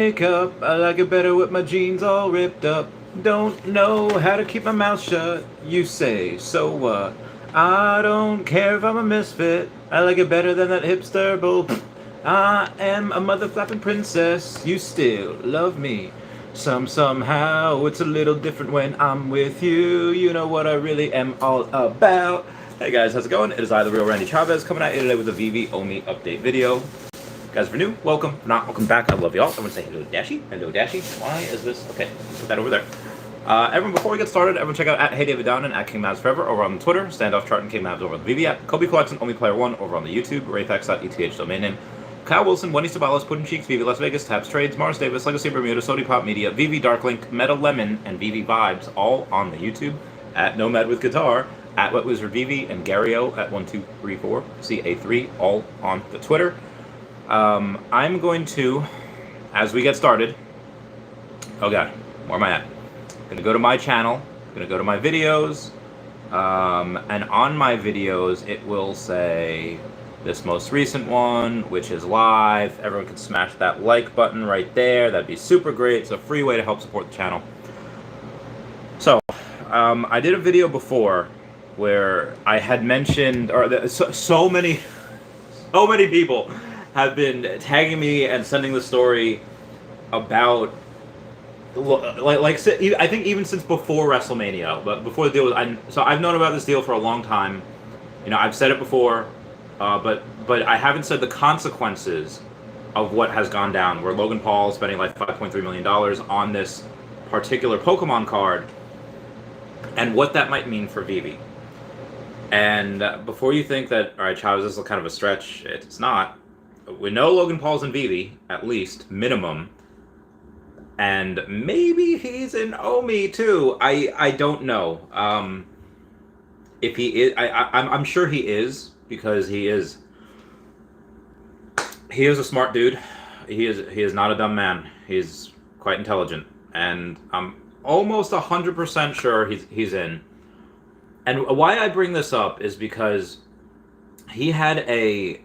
Makeup, I like it better with my jeans all ripped up. Don't know how to keep my mouth shut, you say, so what? I don't care if I'm a misfit, I like it better than that hipster bull. I am a mother flapping princess, you still love me. Somehow, it's a little different when I'm with you. You know what I really am all about. Hey guys, how's it going? It is I, the real Randy Chavez, coming at you today with a Veve only update video. Guys, if you're new, welcome. If not, welcome back. I love y'all. Everyone say hello, Dashy. Hello, Dashy. Why is this? Okay, put that over there. Everyone, before we get started, everyone check out at Hey David Down and at King Mavs Forever over on Twitter, Standoff Chart and King Mavs over on the Veve app, Kobe Collection, Only Player One over on the YouTube, RayFax.eth domain name, Kyle Willson, Wendy Stibalis, Puddin' Cheeks, Veve Las Vegas, Tabs Trades, Mars Davis, Legacy Bermuda, Sody Pop Media, Veve Darklink, Meta Lemon, and Veve Vibes, all on the YouTube, at Nomad with Guitar, at Wet Wizard Veve, and Gario at 1234 CA3, all on the Twitter. I'm going to, as we get started, oh god, where am I at? I'm going to go to my channel, I'm going to go to my videos, and on my videos it will say this most recent one, which is live. Everyone can smash that like button right there. That'd be super great. It's a free way to help support the channel. So, I did a video before where I had mentioned, or so many people have been tagging me and sending the story about, I think even since before WrestleMania, but before the deal was, so I've known about this deal for a long time. You know, I've said it before, but I haven't said the consequences of what has gone down, where Logan Paul is spending like $5.3 million on this particular Pokemon card, and what that might mean for Veve. And before you think that, all right, Chavez, this is kind of a stretch, it's not. We know Logan Paul's in Veve, at least, minimum. And maybe he's in Omi, too. I don't know. If he is, I'm sure he is, because he is a smart dude. He is not a dumb man. He's quite intelligent. And I'm almost 100% sure he's in. And why I bring this up is because he had a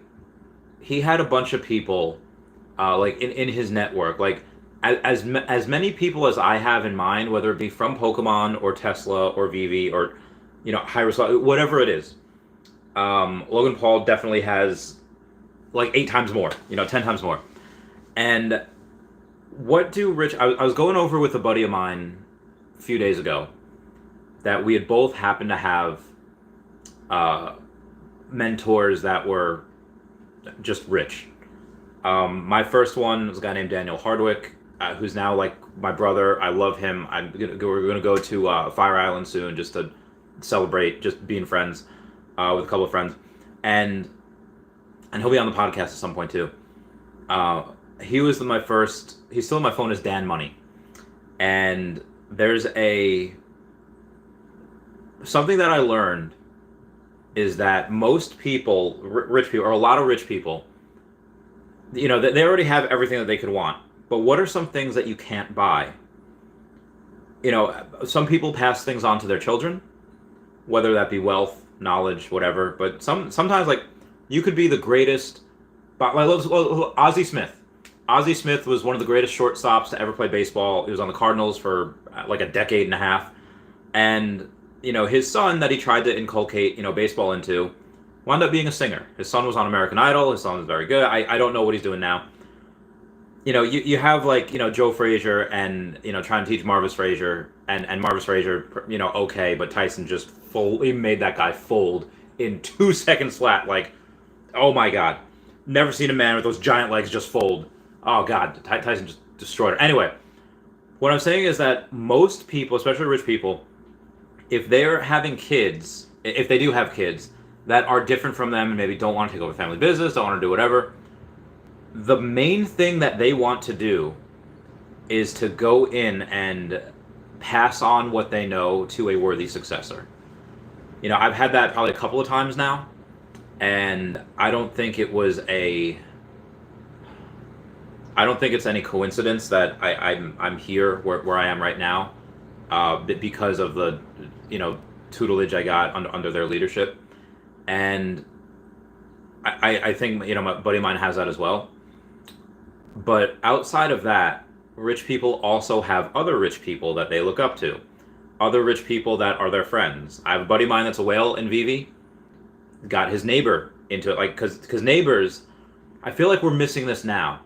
bunch of people, like in his network, like as many people as I have in mind, whether it be from Pokemon or Tesla or Veve or, you know, Hyros, whatever it is. Logan Paul definitely has like 8 times more, you know, 10 times more. And what do I was going over with a buddy of mine a few days ago that we had both happened to have mentors that were just rich. My first one was a guy named Daniel Hardwick, who's now like my brother. I love him. We're gonna go to Fire Island soon just to celebrate just being friends with a couple of friends, and he'll be on the podcast at some point too. He was my first. He's still on my phone as Dan Money, and there's something that I learned is that most people, rich people, or a lot of rich people, you know, they already have everything that they could want. But what are some things that you can't buy? You know, some people pass things on to their children, whether that be wealth, knowledge, whatever. But sometimes, like, you could be the greatest. Ozzie Smith. Ozzie Smith was one of the greatest shortstops to ever play baseball. He was on the Cardinals for like a decade and a half. And you know, his son that he tried to inculcate, you know, baseball into, wound up being a singer. His son was on American Idol. His son was very good. I don't know what he's doing now. You know, you have like, you know, Joe Frazier and, you know, trying to teach Marvis Frazier and Marvis Frazier, you know, okay, but Tyson just he made that guy fold in 2 seconds flat. Like, oh my God. Never seen a man with those giant legs just fold. Oh God, Tyson just destroyed her. Anyway, what I'm saying is that most people, especially rich people, if they're having kids, if they do have kids that are different from them and maybe don't want to take over family business, don't want to do whatever, the main thing that they want to do is to go in and pass on what they know to a worthy successor. You know, I've had that probably a couple of times now, and I don't think it's any coincidence that I'm here where I am right now, because of the, you know, tutelage I got under their leadership. And I think, you know, my buddy of mine has that as well. But outside of that, rich people also have other rich people that they look up to, other rich people that are their friends. I have a buddy of mine that's a whale in Veve, got his neighbor into it, like, because neighbors, I feel like we're missing this now,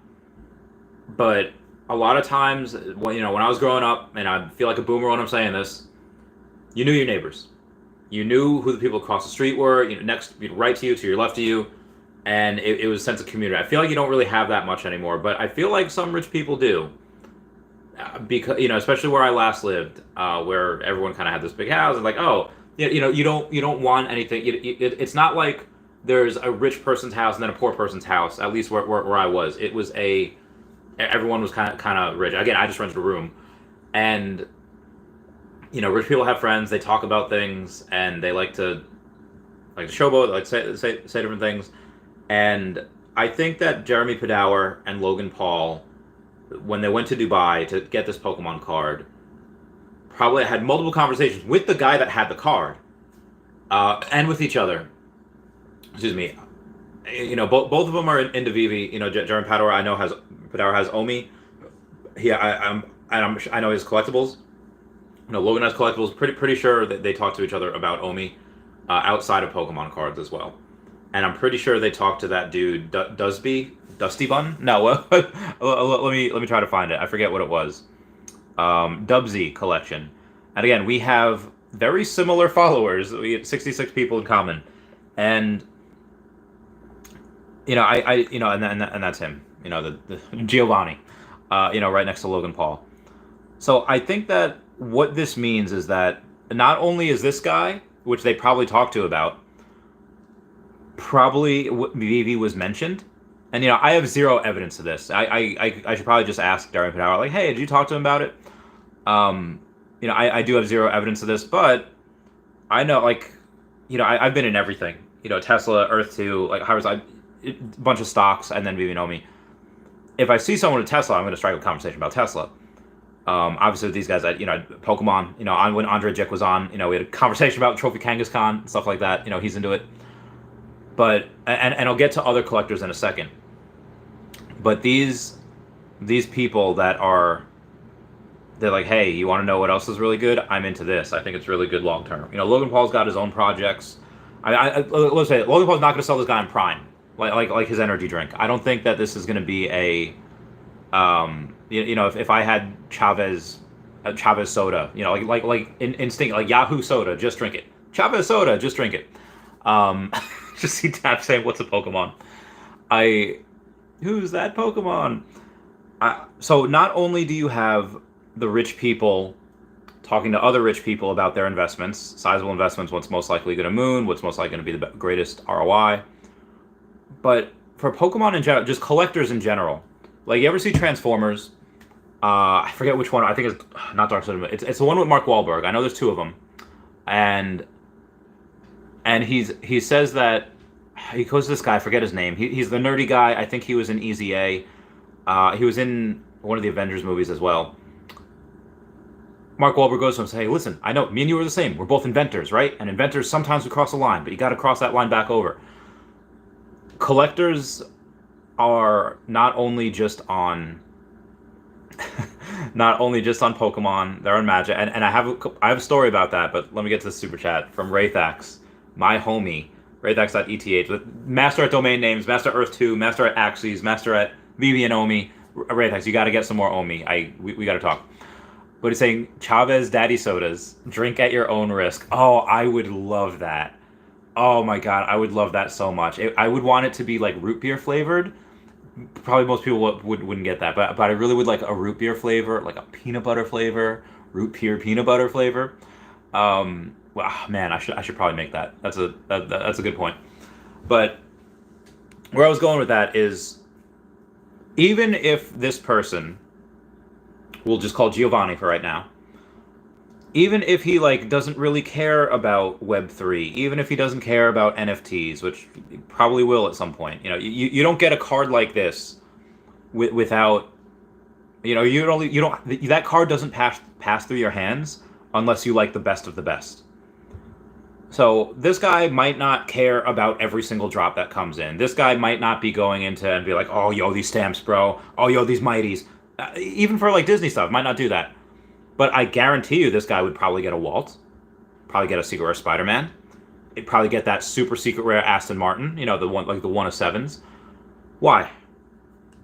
but a lot of times, when I was growing up, and I feel like a boomer when I'm saying this, you knew your neighbors. You knew who the people across the street were, next, right to you, to your left to you, and it was a sense of community. I feel like you don't really have that much anymore, but I feel like some rich people do. Because, especially where I last lived, where everyone kind of had this big house, and like, oh, you don't want anything. It's not like there's a rich person's house and then a poor person's house. At least where I was, it was everyone was kind of rich. Again, I just rented a room, and rich people have friends. They talk about things, and they like to showboat, like say different things. And I think that Jeremy Padawer and Logan Paul, when they went to Dubai to get this Pokemon card, probably had multiple conversations with the guy that had the card, and with each other. Excuse me. Both of them are into Veve. Jeremy Padawer has Omi. I know his collectibles. Logan has collectibles. Pretty sure that they talk to each other about Omi, outside of Pokemon cards as well. And I'm pretty sure they talked to that dude, Dusty Bun? No, let me try to find it. I forget what it was. Dubsy collection. And again, we have very similar followers. We have 66 people in common. And and that's him. The Giovanni. Right next to Logan Paul. So I think that what this means is that not only is this guy, which they probably talked to about, probably Veve was mentioned, and I have zero evidence of this. I should probably just ask Jeremy Padawer, like, hey, did you talk to him about it? I do have zero evidence of this, but I know, I've been in everything. Tesla, Earth 2, a bunch of stocks, and then Veve know me. If I see someone with Tesla, I'm going to strike a conversation about Tesla. Obviously with these guys, Pokemon, when Andre Jick was on, we had a conversation about Trophy Kangaskhan, stuff like that. He's into it. But and I'll get to other collectors in a second. But these people that they're like, hey, you want to know what else is really good? I'm into this. I think it's really good long term. Logan Paul's got his own projects. Let's say Logan Paul's not going to sell this guy on Prime, like his energy drink. I don't think that this is going to be a, if I had Chavez soda, like instinct, like Yahoo soda, just drink it. Chavez soda, just drink it. Just see Tap saying, what's a Pokemon? Who's that Pokemon? So not only do you have the rich people talking to other rich people about their investments, sizable investments, what's most likely going to moon, what's most likely going to be the greatest ROI, but for Pokemon in general, just collectors in general, like, you ever see Transformers? I forget which one. I think it's not Dark Side, it's the one with Mark Wahlberg. I know there's two of them, and he says that he goes to this guy. I forget his name. He's the nerdy guy. I think he was in Easy A. He was in one of the Avengers movies as well. Mark Wahlberg goes to him and says, hey, listen, I know me and you are the same. We're both inventors, right? And inventors, sometimes we cross a line, but you got to cross that line back over. Collectors are not only just on Pokemon, they're on Magic, and I have a story about that, but let me get to the super chat from Raythax, my homie, Raythax.eth, with master at domain names, master Earth 2, master at Axes, master at Veve and Omi. Raythax, you got to get some more Omi. We got to talk. But he's saying Chavez Daddy Sodas, drink at your own risk. Oh, I would love that. Oh my god, I would love that so much. I would want it to be like root beer flavored. Probably most people wouldn't get that, but I really would like a root beer flavor, like a peanut butter flavor, root beer peanut butter flavor. Well, man, I should probably make that. That's a good point. But where I was going with that is, even if this person, we'll just call Giovanni for right now, even if he doesn't really care about Web3, even if he doesn't care about NFTs, which he probably will at some point, you don't get a card like this without, that card doesn't pass through your hands unless you like the best of the best. So this guy might not care about every single drop that comes in. This guy might not be going into and be like, oh, yo, these stamps, bro. Oh, yo, these mighties. Even for like Disney stuff, might not do that. But I guarantee you, this guy would probably get a Walt, probably get a secret rare Spider-Man. He'd probably get that super secret rare Aston Martin. You know, the one like the 1/7s. Why?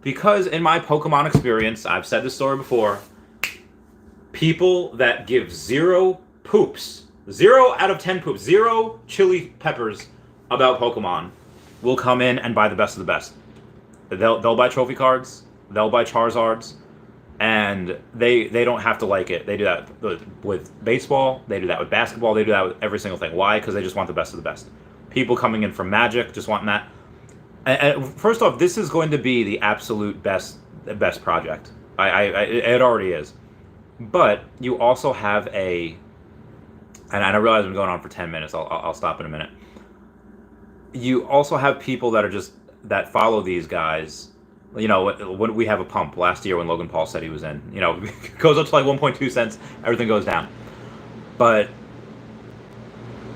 Because in my Pokemon experience, I've said this story before. People that give zero poops, 0 out of 10 poops, zero chili peppers about Pokemon, will come in and buy the best of the best. They'll buy trophy cards. They'll buy Charizards, and they don't have to like it. They do that with baseball. They do that with basketball. They do that with every single thing. Why? Because they just want the best of the best. People coming in from Magic just want that. And first off, this is going to be the absolute best project. It already is. But you also have and I realize I'm going on for 10 minutes. I'll stop in a minute. You also have people that follow these guys. You know, when we have a pump last year when Logan Paul said he was in, you know, it goes up to like 1.2 cents, everything goes down. But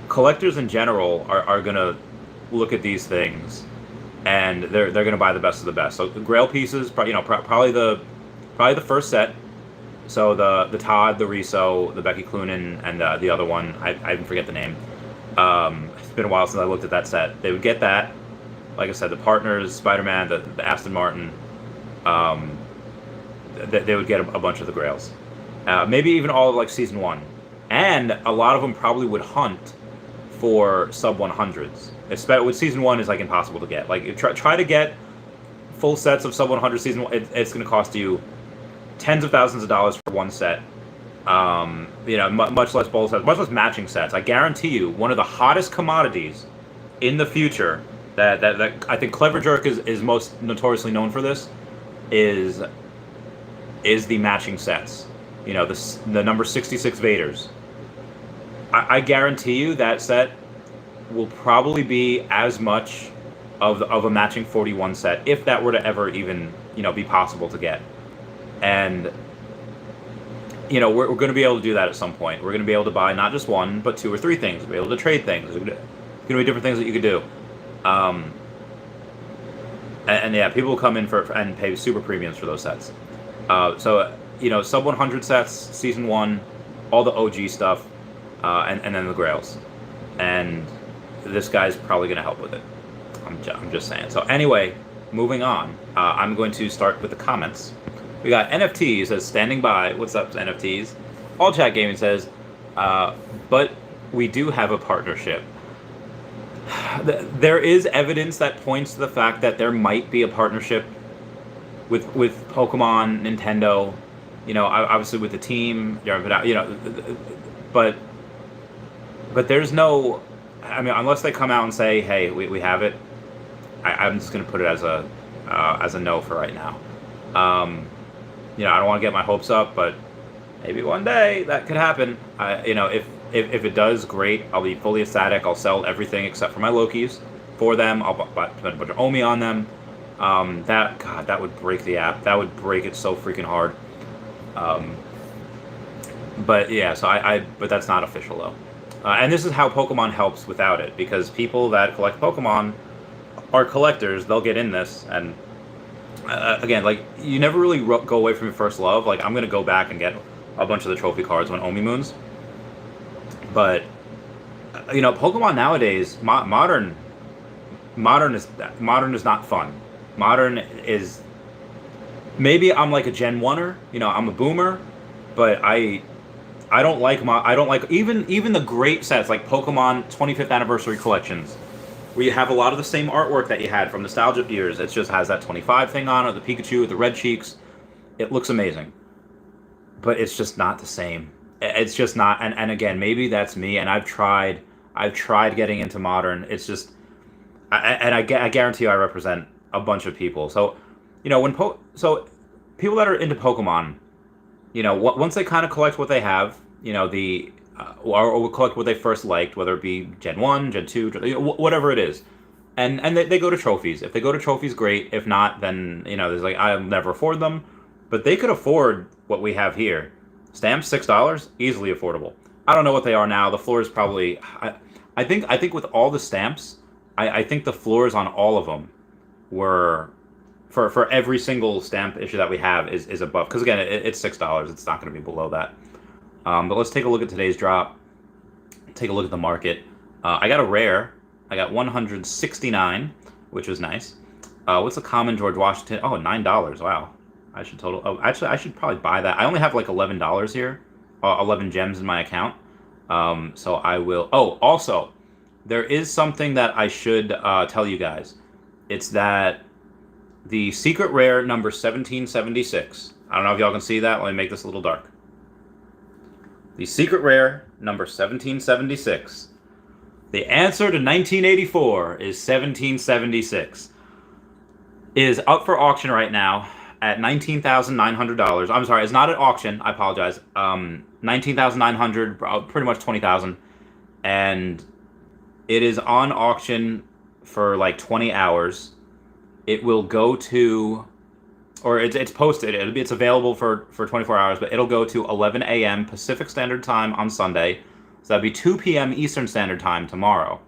collectors in general are going to look at these things and they're going to buy the best of the best. So the Grail pieces, you know, probably the first set. So the Todd, the Riso, the Becky Cloonan, and the other one, I forget the name. It's been a while since I looked at that set. They would get that. Like I said, the Partners, Spider-Man, the Aston Martin, they would get a bunch of the Grails. Maybe even all of like Season 1. And a lot of them probably would hunt for sub-100s. With Season 1 is like impossible to get. Like try to get full sets of sub-100 Season 1. It's going to cost you tens of thousands of dollars for one set. You know, much less bowl sets, much less matching sets. I guarantee you, one of the hottest commodities in the future that I think Clever Jerk is most notoriously known for this is the matching sets. You know, the number 66 Vaders. I guarantee you that set will probably be as much of a matching 41 set, if that were to ever even, you know, be possible to get. And, you know, we're going to be able to do that at some point. We're going to be able to buy not just one, but 2 or 3 things. We'll be able to trade things. There's going to be different things that you could do. And yeah, people will come in and pay super premiums for those sets. So, you know, sub 100 sets, Season 1, all the OG stuff, and then the Grails. And this guy's probably going to help with it. I'm just saying. So anyway, moving on. I'm going to start with the comments. We got NFTs says, standing by. What's up, NFTs? All Chat Gaming says, but we do have a partnership. There is evidence that points to the fact that there might be a partnership with Pokemon, Nintendo, you know, obviously with the team, you know, but there's no, I mean, unless they come out and say, hey, we have it, I'm just going to put it as a no for right now. You know, I don't want to get my hopes up, but maybe one day that could happen. You know, if it does, great. I'll be fully ecstatic. I'll sell everything except for my Lokis for them. I'll spend a bunch of Omi on them. That would break the app. That would break it so freaking hard. But yeah, so but that's not official though. And this is how Pokemon helps without it, because people that collect Pokemon are collectors. They'll get in this, and again, like, you never really go away from your first love. Like, I'm gonna go back and get a bunch of the trophy cards when Omi Moons. But you know, Pokemon nowadays, modern is not fun. Modern is, maybe I'm like a Gen 1er. You know, I'm a boomer, but I don't like even the great sets like Pokemon 25th anniversary collections, where you have a lot of the same artwork that you had from nostalgia years. It just has that 25 thing on it, the Pikachu with the red cheeks. It looks amazing, but it's just not the same. It's just not. And again, maybe that's me. And I've tried getting into modern. It's just, I guarantee you, I represent a bunch of people. So, you know, so people that are into Pokemon, you know, once they kind of collect what they have, you know, or collect what they first liked, whether it be Gen 1, Gen 2, whatever it is. And they go to trophies. If they go to trophies, great. If not, then, you know, there's like, I'll never afford them. But they could afford what we have here. Stamps, $6, easily affordable. I don't know what they are now. The floor is probably, I think with all the stamps, I think the floors on all of them were for every single stamp issue that we have is above. Because again, it's $6. It's not going to be below that. But let's take a look at today's drop. Take a look at the market. I got a rare. I got 169, which was nice. What's a common George Washington? Oh, $9. Wow. I should total. Oh, actually, I should probably buy that. I only have like $11 here. 11 gems in my account. So I will. Oh, also, there is something that I should tell you guys. It's that the secret rare number 1776. I don't know if y'all can see that. Let me make this a little dark. The secret rare number 1776. The answer to 1984 is 1776. Is up for auction right now at $19,900. I'm sorry, it's not at auction. I apologize. $19,900, pretty much $20,000, and it is on auction for like 20 hours. It will go to, or it's posted. It's available for 24 hours, but it'll go to 11 a.m. Pacific Standard Time on Sunday. So that'd be 2 p.m. Eastern Standard Time tomorrow.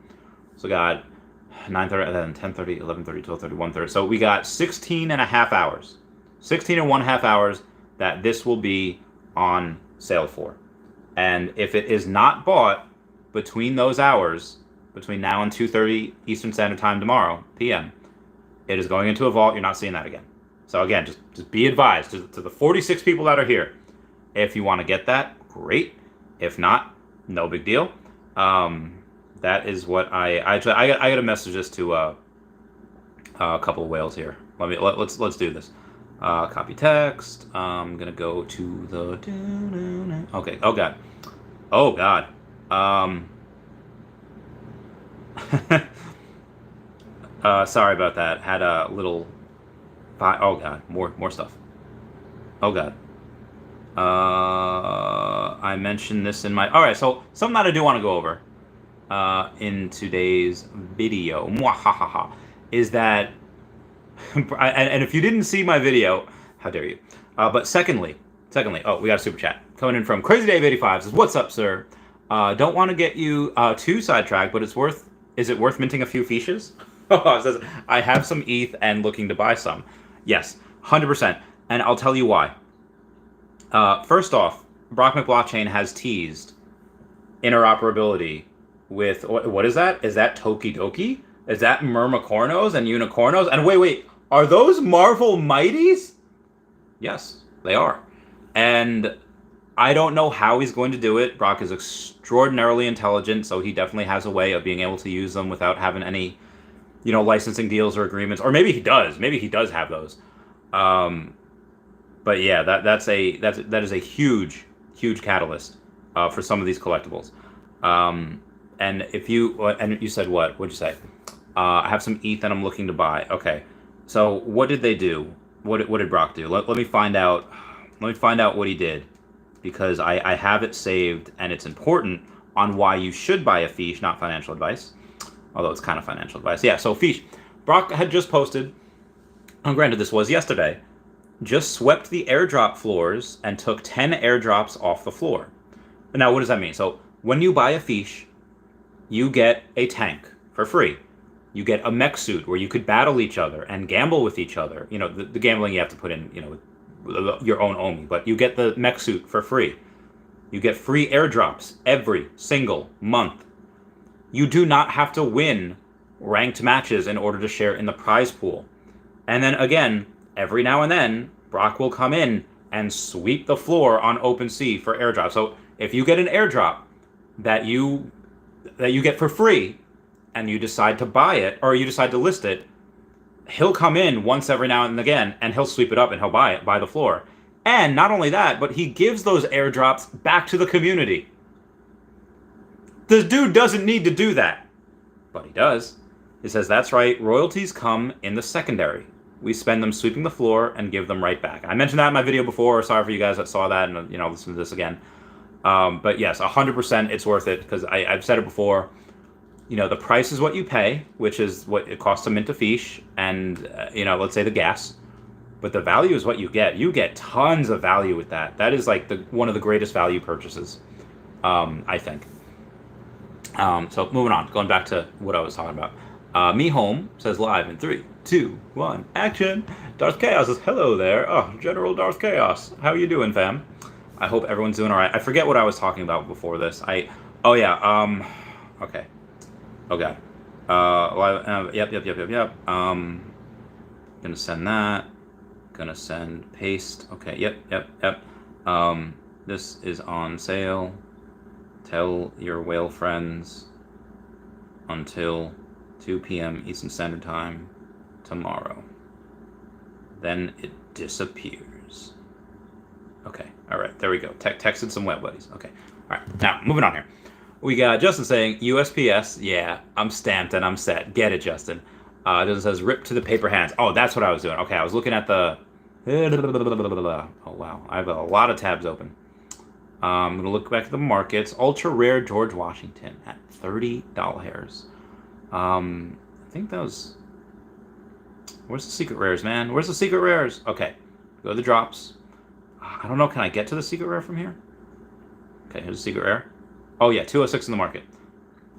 So we got 9:30, then 10:30, 11:30, 12:30, 1:30. So we got 16 and a half hours. 16 and 1/2 hours that this will be on sale for. And if it is not bought between those hours, between now and 2:30 Eastern Standard Time tomorrow, p.m., it is going into a vault. You're not seeing that again. So again, just be advised to the 46 people that are here. If you want to get that, great. If not, no big deal. That is what I got to message this to a couple of whales here. Let's do this. Copy text. I'm gonna go to the. Okay. Oh god. Oh god. Sorry about that. Had a little. Oh god. More stuff. Oh god. I mentioned this in my. All right. So something that I do want to go over in today's video is that. And if you didn't see my video, how dare you? But secondly, oh, we got a super chat coming in from Crazy Dave 85 says, "What's up, sir? Don't want to get you too sidetracked, but is it worth minting a few fiches?" It says, "I have some ETH and looking to buy some." Yes, 100%, and I'll tell you why. First off, Brock McBlockchain has teased interoperability with what is that? Is that Tokidoki? Is that Mermacornos and Unicornos? And wait, are those Marvel Mighties? Yes, they are. And I don't know how he's going to do it. Brock is extraordinarily intelligent, so he definitely has a way of being able to use them without having any, licensing deals or agreements. Or maybe he does. Maybe he does have those. But yeah, that is a huge catalyst for some of these collectibles. And you said what? What'd you say? I have some ETH that I'm looking to buy. Okay, so what did they do? What did Brock do? Let me find out. Let me find out what he did, because I have it saved and it's important on why you should buy a fiche, not financial advice. Although it's kind of financial advice. Yeah. So fiche, Brock had just posted. Granted, this was yesterday. Just swept the airdrop floors and took 10 airdrops off the floor. Now, what does that mean? So when you buy a fiche, you get a tank for free. You get a mech suit where you could battle each other and gamble with each other. The gambling you have to put in, with your own Omi. But you get the mech suit for free. You get free airdrops every single month. You do not have to win ranked matches in order to share in the prize pool. And then again, every now and then, Brock will come in and sweep the floor on OpenSea for airdrop. So if you get an airdrop that you get for free, and you decide to buy it, or you decide to list it, he'll come in once every now and again, and he'll sweep it up and he'll buy the floor. And not only that, but he gives those airdrops back to the community. The dude doesn't need to do that, but he does. He says, "That's right, royalties come in the secondary. We spend them sweeping the floor and give them right back." I mentioned that in my video before. Sorry for you guys that saw that and listen to this again. But yes, 100% it's worth it, because I've said it before. The price is what you pay, which is what it costs to mint a fiche, and let's say the gas. But the value is what you get. You get tons of value with that. That is like one of the greatest value purchases, I think. So moving on, going back to what I was talking about. Me Home says live in 3, 2, 1, action. Darth Chaos says hello there. Oh, General Darth Chaos. How you doing, fam? I hope everyone's doing all right. I forget what I was talking about before this. Oh yeah. Okay. Oh god. Yep. Gonna send that. Gonna send paste. Okay. Yep. This is on sale. Tell your whale friends until 2 p.m. Eastern Standard Time tomorrow. Then it disappears. Okay, all right, there we go. Texted some web buddies. Okay, all right, now moving on here. We got Justin saying USPS. Yeah, I'm stamped and I'm set. Get it, Justin. Justin says rip to the paper hands. Oh, that's what I was doing. Okay, I was looking at the. Oh wow, I have a lot of tabs open. I'm gonna look back at the markets. Ultra rare George Washington at $30. I think that was. Where's the secret rares, man? Where's the secret rares? Okay, go to the drops. I don't know. Can I get to the secret rare from here? Okay, here's the secret rare. Oh yeah, 206 in the market.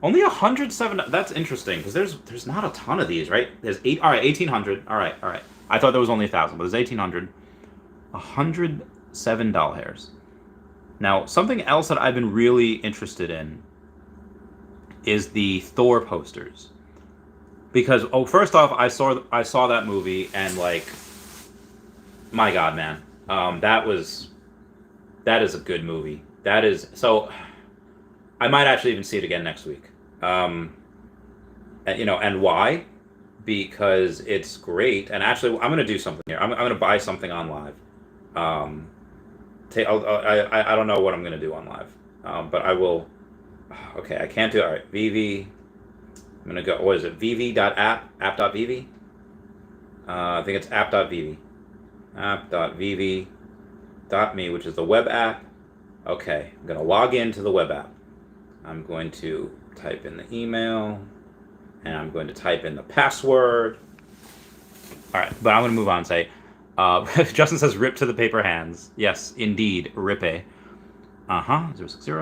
Only 107. That's interesting because there's not a ton of these, right? There's 8. All right, 1800. All right. I thought there was only 1,000, but there's 1800. $107. Now, something else that I've been really interested in is the Thor posters. Because first off, I saw that movie and like, my God, man, that is a good movie. That is so. I might actually even see it again next week. And why? Because it's great. And actually, I'm gonna do something here. I'm gonna buy something on live. I don't know what I'm gonna do on live, but I will. Okay, I can't do it. All right, Veve. I'm gonna go. What is it? Veve.app, app.veve. I think it's app.veve, app.veve.me, which is the web app. Okay, I'm gonna log into the web app. I'm going to type in the email, and I'm going to type in the password. All right, but I'm gonna move on and say. Justin says rip to the paper hands. Yes, indeed, ripe. 060.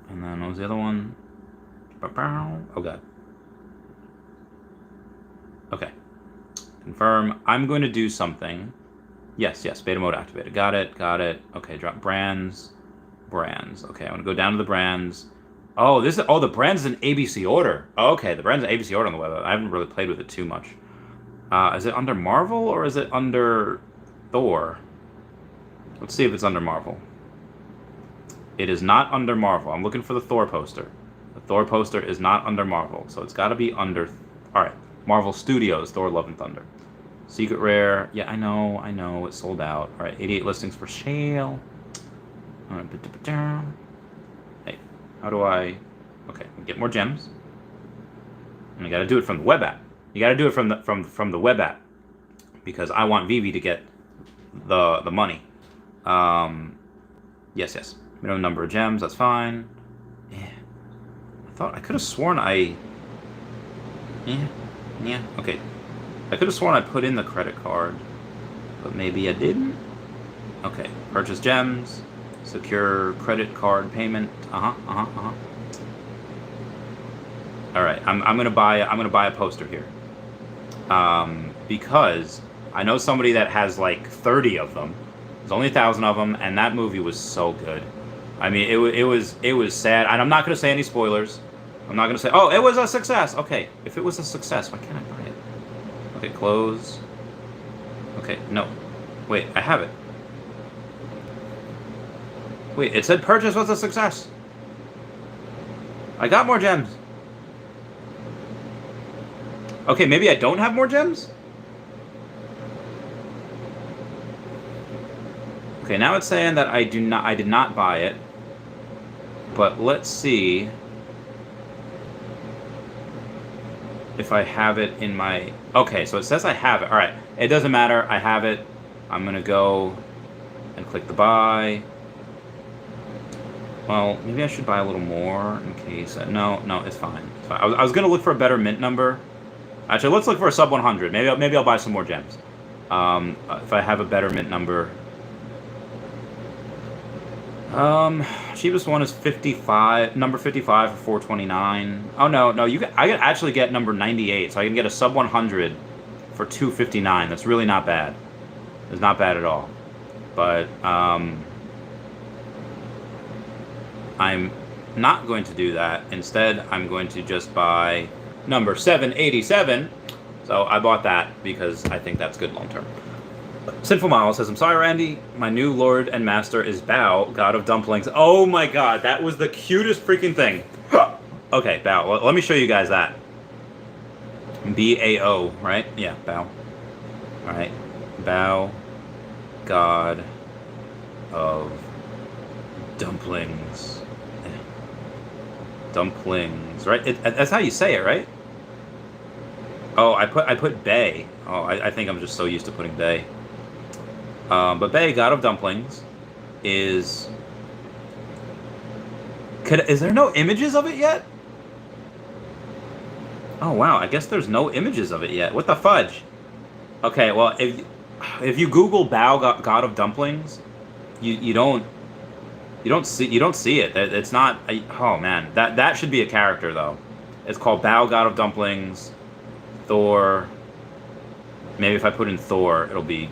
And then what was the other one? Oh god. Okay. Confirm. I'm going to do something. Yes, beta mode activated. Got it. Okay, drop brands. Okay, I'm gonna go down to the brands. Oh, the brands is in ABC order. Oh, okay, the brands in ABC order on the web. I haven't really played with it too much. Is it under Marvel or is it under Thor? Let's see if it's under Marvel. It is not under Marvel. I'm looking for the Thor poster. The Thor poster is not under Marvel, so it's got to be under. All right, Marvel Studios, Thor: Love and Thunder. Secret rare. Yeah, I know. It's sold out. All right, 88 listings for sale. All right, hey, how do I? Okay, get more gems. And I got to do it from the web app. You got to do it from the web app because I want Veve to get the money. Yes. Minimum number of gems. That's fine. Yeah. I could have sworn Yeah. Okay. I could have sworn I put in the credit card, but maybe I didn't. Okay. Purchase gems. Secure credit card payment. All right. I'm gonna buy a poster here. Because I know somebody that has like 30 of them. There's only 1,000 of them, and that movie was so good. I mean, it was sad, and I'm not gonna say any spoilers. I'm not gonna say, oh, it was a success. Okay, if it was a success, why can't I buy it? Okay, close. Okay, no, wait, I have it. Wait, it said purchase was a success. I got more gems. Okay, maybe I don't have more gems? Okay, now it's saying that I did not buy it. But let's see if I have it in my... Okay, so it says I have it. All right, it doesn't matter. I have it. I'm going to go and click the buy. Well, maybe I should buy a little more in case... No, it's fine. It's fine. I was going to look for a better mint number. Actually, let's look for a sub 100. Maybe I'll buy some more gems. If I have a better mint number. Cheapest one is 55, number 55 for 429. Oh no, no, I can actually get number 98, so I can get a sub 100 for 259. That's really not bad. It's not bad at all. But I'm not going to do that. Instead, I'm going to just buy number 787. So I bought that because I think that's good long term. Sinful Mile says, I'm sorry, Randy. My new lord and master is Bao, god of dumplings. Oh my god, that was the cutest freaking thing. Okay, Bao. Well, let me show you guys that. B-A-O, right? Yeah, Bao. Alright. Bao, god of dumplings. Dumplings, right? That's how you say it, right? Oh, I put Bay. Oh, I think I'm just so used to putting Bay. But Bay, god of dumplings, is... Is there no images of it yet? Oh, wow. I guess there's no images of it yet. What the fudge? Okay, well, if you Google Bao, god of dumplings, you don't see it. It's not... Oh, man. That should be a character, though. It's called Bao, god of dumplings, Thor... Maybe if I put in Thor, it'll be...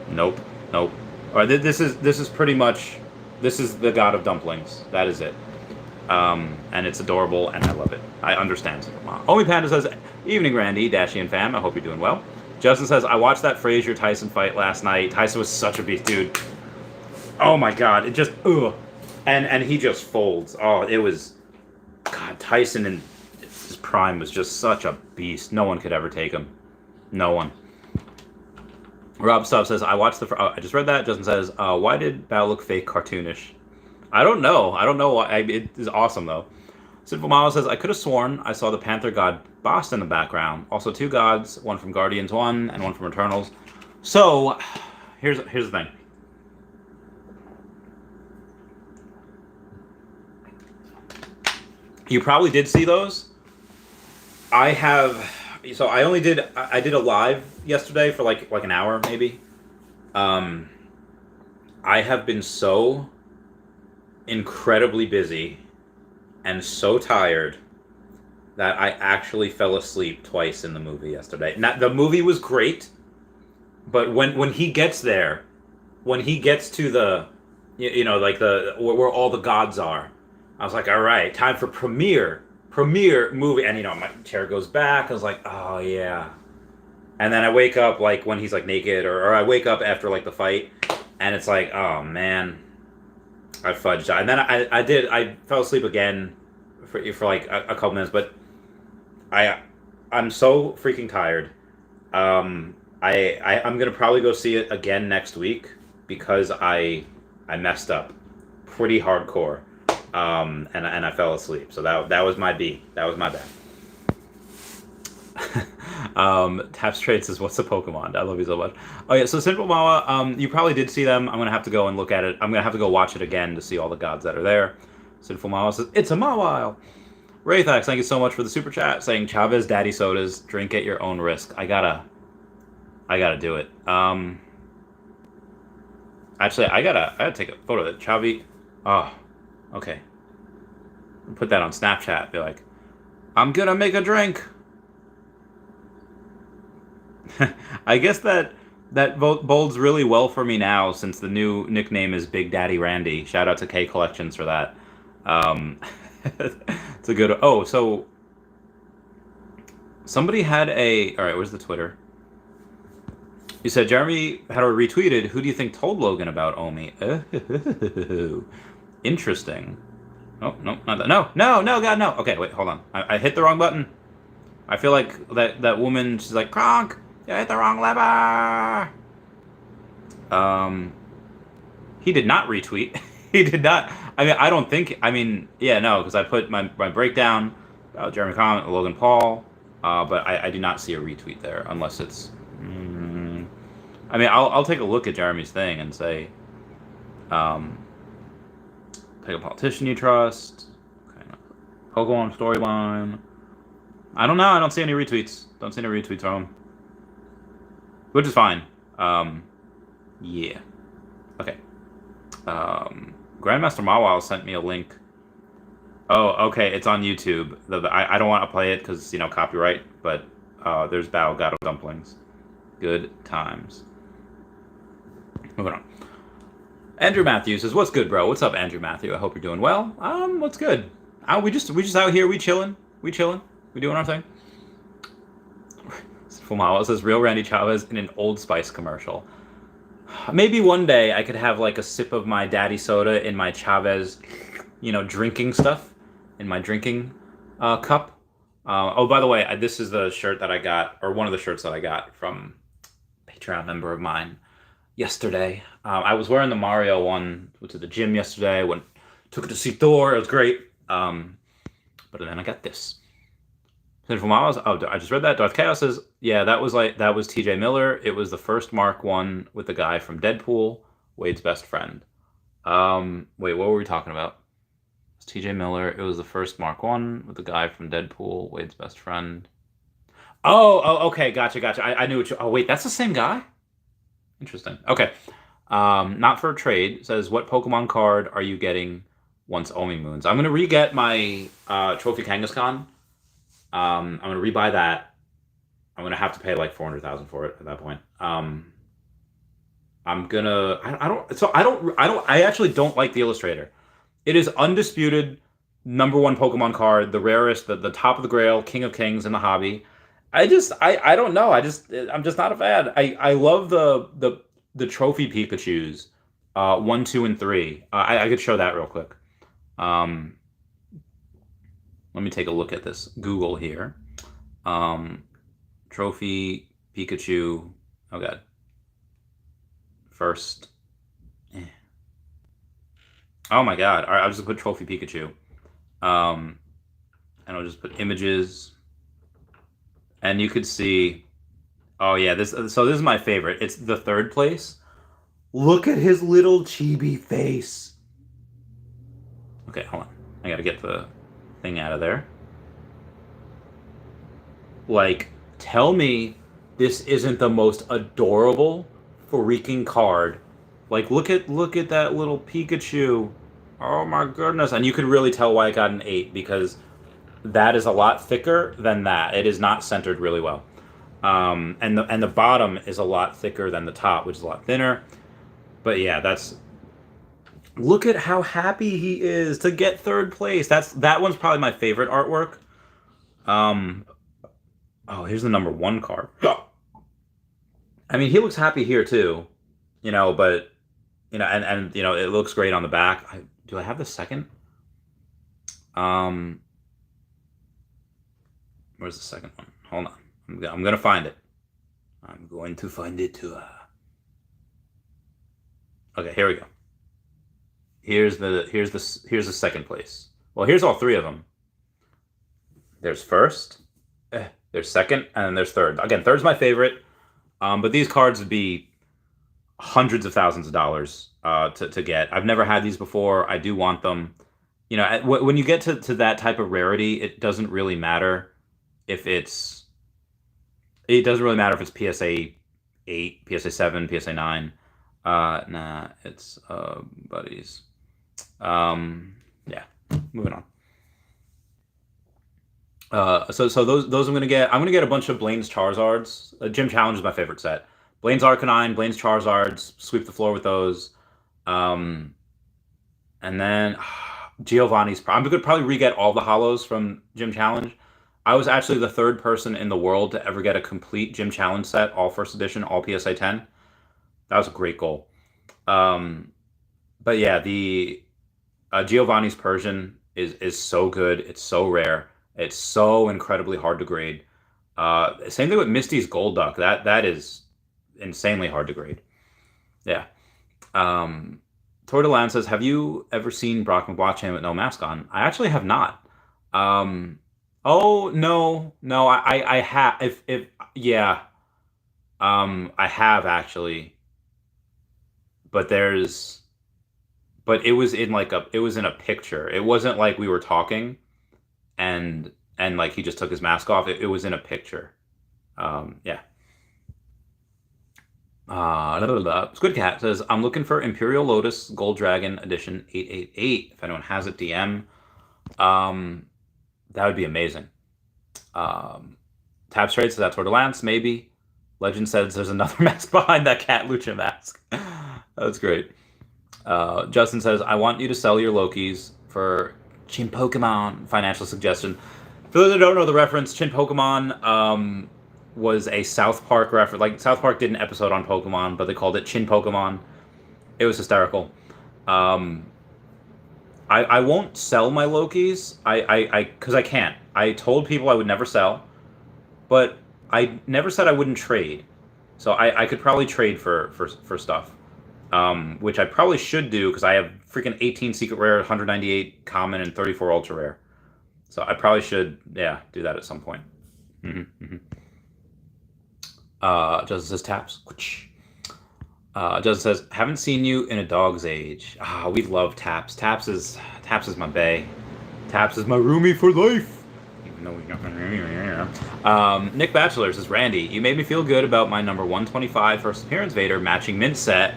Nope. All right, this is pretty much... This is the god of dumplings. That is it. And it's adorable, and I love it. I understand. Omi Panda says, evening, Randy, Dashy, and fam. I hope you're doing well. Justin says, I watched that Frazier-Tyson fight last night. Tyson was such a beast, dude. Oh, my God. It just... Ugh. And he just folds. Oh, it was... God, Tyson in his prime was just such a beast. No one could ever take him. No one. Rob Stubb says, I watched the... I just read that. Justin says, why did Bao look fake cartoonish? I don't know. I don't know why. It is awesome, though. Sinful Mama says, I could have sworn I saw the Panther god Bast in the background. Also, two gods, one from Guardians 1 and one from Eternals. So, here's the thing. You probably did see those. I have... So I did a live yesterday for like an hour maybe. I have been so incredibly busy and so tired that I actually fell asleep twice in the movie yesterday. Now, the movie was great, but when he gets there, when he gets to the like the where all the gods are, I was like, all right, time for premiere movie. And my chair goes back. I was like, oh yeah. And then I wake up like when he's like naked, or I wake up after like the fight, and it's like, oh man, I fudged. And then I fell asleep again for like a couple minutes, but I'm so freaking tired. I'm gonna probably go see it again next week because I messed up pretty hardcore. And I fell asleep. So that was my B. That was my bad. Taps Trade says, what's a Pokemon? I love you so much. Oh yeah, so Simple Mawa, you probably did see them. I'm gonna have to go and look at it. I'm gonna have to go watch it again to see all the gods that are there. Sinful Mawa says, it's a Mawile. Raythax, thank you so much for the super chat, saying Chavez Daddy Sodas, drink at your own risk. I gotta do it. Actually, I gotta take a photo of it. Chavi. Oh. Okay. Put that on Snapchat. Be like, I'm gonna make a drink. I guess that bodes really well for me now since the new nickname is Big Daddy Randy. Shout out to K Collections for that. It's a good... Oh, so... Somebody had a... Alright, where's the Twitter? You said, Jeremy had retweeted, who do you think told Logan about Omi? Interesting. Oh, no, not that. No, God, no. Okay, wait, hold on. I hit the wrong button. I feel like that woman, she's like, Kronk, you hit the wrong lever. He did not retweet. He did not. I mean, I don't think, yeah, no, because I put my breakdown about Jeremy Comment, Logan Paul, but I do not see a retweet there, unless it's, I'll take a look at Jeremy's thing and say, pick a politician you trust. Okay. Pokemon storyline. I don't know. I don't see any retweets. Don't see any retweets from him. Which is fine. Yeah. Okay. Grandmaster Mawile sent me a link. Oh, okay, it's on YouTube. I don't want to play it because, copyright, but there's Bao Gato Dumplings. Good times. Moving on. Andrew Matthews says, "What's good, bro? What's up, Andrew Matthew? I hope you're doing well. What's good? We just out here, we chilling, we doing our thing." Fumawa says, "Real Randy Chavez in an Old Spice commercial. Maybe one day I could have like a sip of my daddy soda in my Chavez, drinking stuff, in my drinking cup." Oh, by the way, this is the shirt that I got, or one of the shirts that I got from a Patreon member of mine yesterday. I was wearing the Mario one. Went to the gym yesterday. Took it to see Thor. It was great. But then I got this. From Miles, I just read that. Darth Chaos says, "Yeah, that was T.J. Miller. It was the first Mark one with the guy from Deadpool, Wade's best friend." Wait, what were we talking about? It's T.J. Miller. It was the first Mark one with the guy from Deadpool, Wade's best friend. Oh, okay, gotcha. I knew what you. Oh, wait, that's the same guy. Interesting. Okay. Not for a trade says, "What Pokemon card are you getting once Omi moons?" I'm gonna re-get my Trophy Kangaskhan. I'm gonna rebuy that. I'm gonna have to pay like 400,000 for it at that point. I'm gonna. I actually don't like the Illustrator. It is undisputed #1 Pokemon card, the rarest, the top of the Grail, King of Kings in the hobby. I don't know. I'm just not a fan. I love the trophy Pikachus, 1, 2, and 3. I could show that real quick. Let me take a look at this Google here. Trophy Pikachu. Oh god. First. Oh my god. All right, I'll just put Trophy Pikachu. And I'll just put images. And you could see. Oh yeah, this is my favorite. It's the third place. Look at his little chibi face. Okay, hold on. I gotta get the thing out of there. Like, tell me this isn't the most adorable freaking card. Like, look at that little Pikachu. Oh my goodness. And you could really tell why it got an 8, because that is a lot thicker than that. It is not centered really well. And the bottom is a lot thicker than the top, which is a lot thinner. But yeah, look at how happy he is to get third place. That one's probably my favorite artwork. Oh, here's the #1 card. I mean, he looks happy here too, but and it looks great on the back. Do I have the second? Where's the second one? Hold on. I'm gonna find it. I'm going to find it too. Okay, here we go. Here's the second place. Well, here's all 3 of them. There's first, there's second, and then there's third. Again, third's my favorite. But these cards would be hundreds of thousands of dollars to get. I've never had these before. I do want them. When you get to that type of rarity, it doesn't really matter if it's. It doesn't really matter if it's PSA 8, PSA 7, PSA 9. Nah, it's buddies. Yeah, moving on. So those I'm gonna get. I'm gonna get a bunch of Blaine's Charizards. Gym Challenge is my favorite set. Blaine's Arcanine, Blaine's Charizards. Sweep the floor with those. And then Giovanni's. I'm gonna probably re-get all the holos from Gym Challenge. I was actually the 3rd person in the world to ever get a complete Gym Challenge set, all first edition, all PSA 10. That was a great goal. But yeah, the Giovanni's Persian is so good. It's so rare. It's so incredibly hard to grade. Same thing with Misty's Golduck. That is insanely hard to grade. Yeah. Tortolan says, "Have you ever seen Brock McBlockchain with no mask on?" I actually have not. Oh no, I have. If yeah, I have actually. But it was in a picture. It wasn't like we were talking, and like he just took his mask off. It was in a picture. Yeah. Squid Cat says, I'm looking for Imperial Lotus Gold Dragon Edition 888. If anyone has it, DM. That would be amazing. Tab Straight says that's where to Lance, maybe. Legend says there's another mask behind that Cat Lucha mask. That's great. Justin says, I want you to sell your Lokis for Chin Pokemon. Financial suggestion. For those that don't know the reference, Chin Pokemon was a South Park reference. Like, South Park did an episode on Pokemon, but they called it Chin Pokemon. It was hysterical. I won't sell my Lokis. Because I can't. I told people I would never sell, but I never said I wouldn't trade. So I could probably trade for stuff. Which I probably should do because I have freaking 18 secret rare, 198 common, and 34 ultra rare. So I probably should, yeah, do that at some point. Justin says taps. Justin says, haven't seen you in a dog's age. We love Taps. Taps is my bae. Taps is my roomie for life. Even though Nick Batchelor says, Randy, you made me feel good about my number 125 first appearance Vader matching mint set.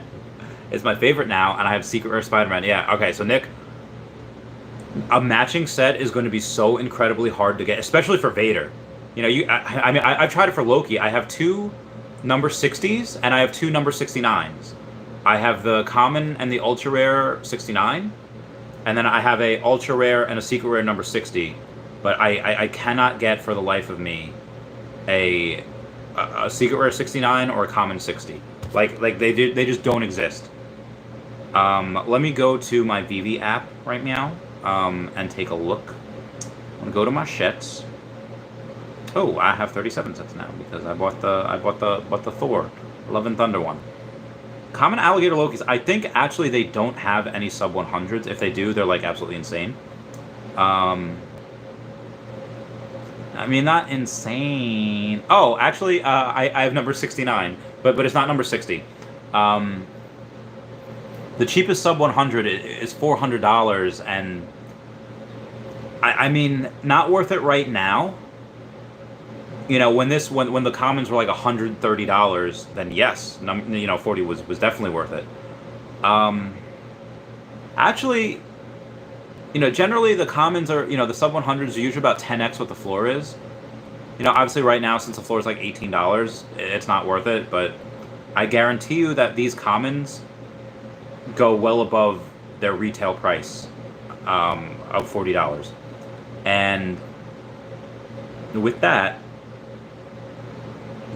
It's my favorite now, and I have Secret Rare Spider-Man. Yeah, okay, so Nick, a matching set is going to be so incredibly hard to get, especially for Vader. You know, I've tried it for Loki. I have 2 number 60s, and I have 2 number 69s. I have the common and the ultra rare 69, and then I have a ultra rare and a secret rare number 60. But I cannot get for the life of me a secret rare 69 or a common 60. Like they just don't exist. Let me go to my Veve app right now and take a look. I'm gonna go to my shits. Oh, I have 37 sets now because I bought the Thor, Love and Thunder one. Common Alligator Lokis. I think actually they don't have any sub 100s. If they do, they're like absolutely insane. I mean, not insane. Oh, actually, I have number 69, but it's not number 60. The cheapest sub 100 is $400, and I mean, not worth it right now. You know, when the commons were like $130, then yes, 40 was definitely worth it. Actually, generally the commons are, the sub 100s are usually about 10x what the floor is. Obviously right now, since the floor is like $18, it's not worth it, but I guarantee you that these commons go well above their retail price of $40. And with that,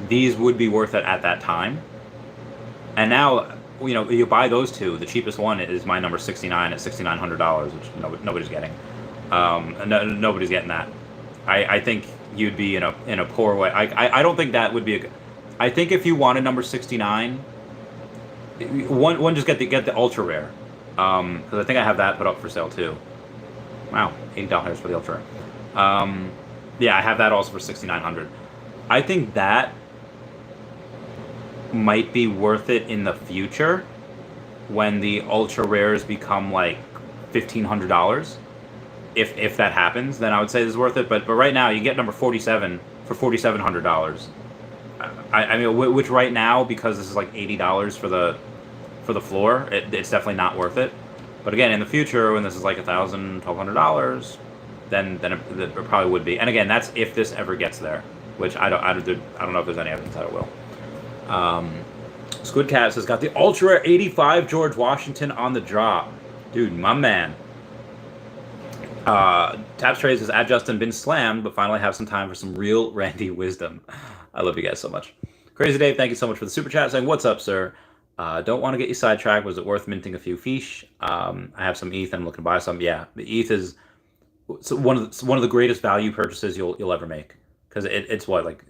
these would be worth it at that time. And now, you buy those 2. The cheapest one is my number 69 at $6,900, which nobody's getting. Nobody's getting that. I think you'd be in a poor way. I don't think that would be a good. I think if you wanted number 69, one just get the ultra rare, because I think I have that put up for sale too. Wow, $80 for the ultra rare. Yeah, I have that also for $6,900. I think that might be worth it in the future when the ultra rares become like $1,500. If that happens, then I would say this is worth it. But right now, you get number 47 for $4,700. I mean, which right now, because this is like $80 for the floor, it's definitely not worth it. But again, in the future, when this is like $1,000, $1,200, then it probably would be. And again, that's if this ever gets there, which I don't know if there's any evidence that it will. Squid Cat has got the ultra rare 85 George Washington on the drop, dude, my man. Taps Trade says, at Justin, been slammed, but finally have some time for some real Randy wisdom. I love you guys so much. Crazy Dave, thank you so much for the super chat, saying, what's up, sir? Don't want to get you sidetracked. Was it worth minting a few fish? I have some ETH and I'm looking to buy some. Yeah, the ETH is one of the greatest value purchases you'll ever make, because it's what, like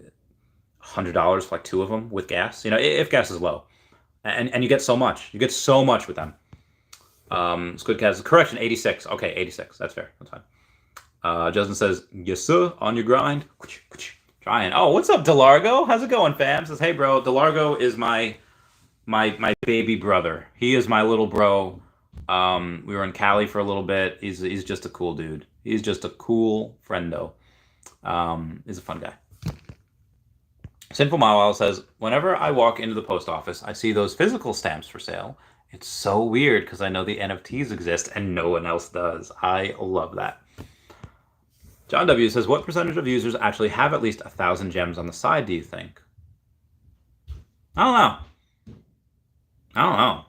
$100 for like 2 of them with gas. If gas is low, and you get so much. You get so much with them. Squid Cat says, correction, 86. Okay, 86. That's fair. That's fine. Justin says, yes, sir, on your grind. Trying. Oh, what's up, Delargo? How's it going, fam? Says, hey, bro, Delargo is my baby brother. He is my little bro. We were in Cali for a little bit. He's just a cool dude. He's just a cool friendo. He's a fun guy. Sinful Mawal says, whenever I walk into the post office, I see those physical stamps for sale. It's so weird because I know the NFTs exist and no one else does. I love that. John W says, what percentage of users actually have at least 1,000 gems on the side, do you think? I don't know. I don't know.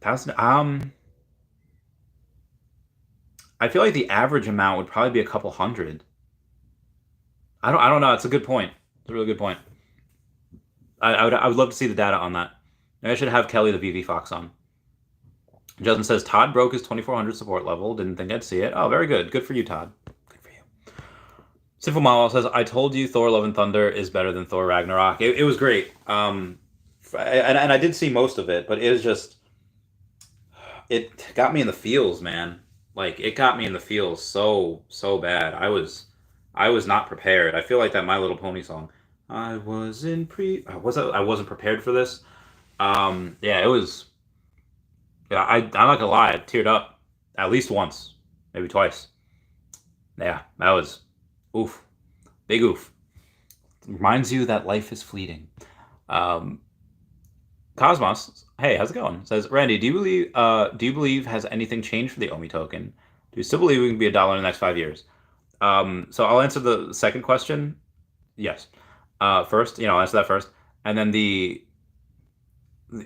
1,000, I feel like the average amount would probably be a couple hundred. I don't know. It's a good point. It's a really good point. I would love to see the data on that. Maybe I should have Kelly the VV Fox on. Justin says Todd broke his 2400 support level. Didn't think I'd see it. Oh, very good. Good for you, Todd. Good for you. Simple Mawal says, I told you Thor Love and Thunder is better than Thor Ragnarok. It was great. And I did see most of it, but it was just, it got me in the feels, man. Like, it got me in the feels so bad. I was not prepared. I feel like that My Little Pony song. I wasn't prepared for this. Yeah, it was. Yeah, I'm not gonna lie. I teared up at least once, maybe twice. Yeah, that was oof, big oof. Reminds you that life is fleeting. Um, Cosmos, hey, how's it going? Says Randy, do you believe has anything changed for the Omi token? Do you still believe we can be $1 in the next 5 years? So I'll answer the second question. Yes. First, I'll answer that first, and then the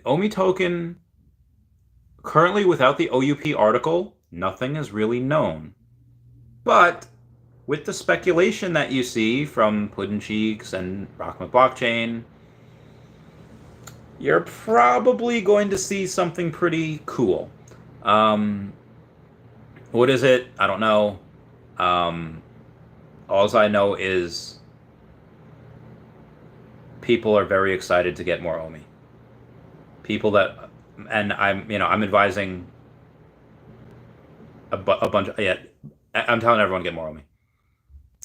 Omi token currently without the OUP article, nothing is really known. But with the speculation that you see from Puddin' Cheeks and Rockman Blockchain, you're probably going to see something pretty cool. What is it? I don't know. All I know is people are very excited to get more Omi. People that, and I'm advising a bunch of, yeah, I'm telling everyone to get more Omi.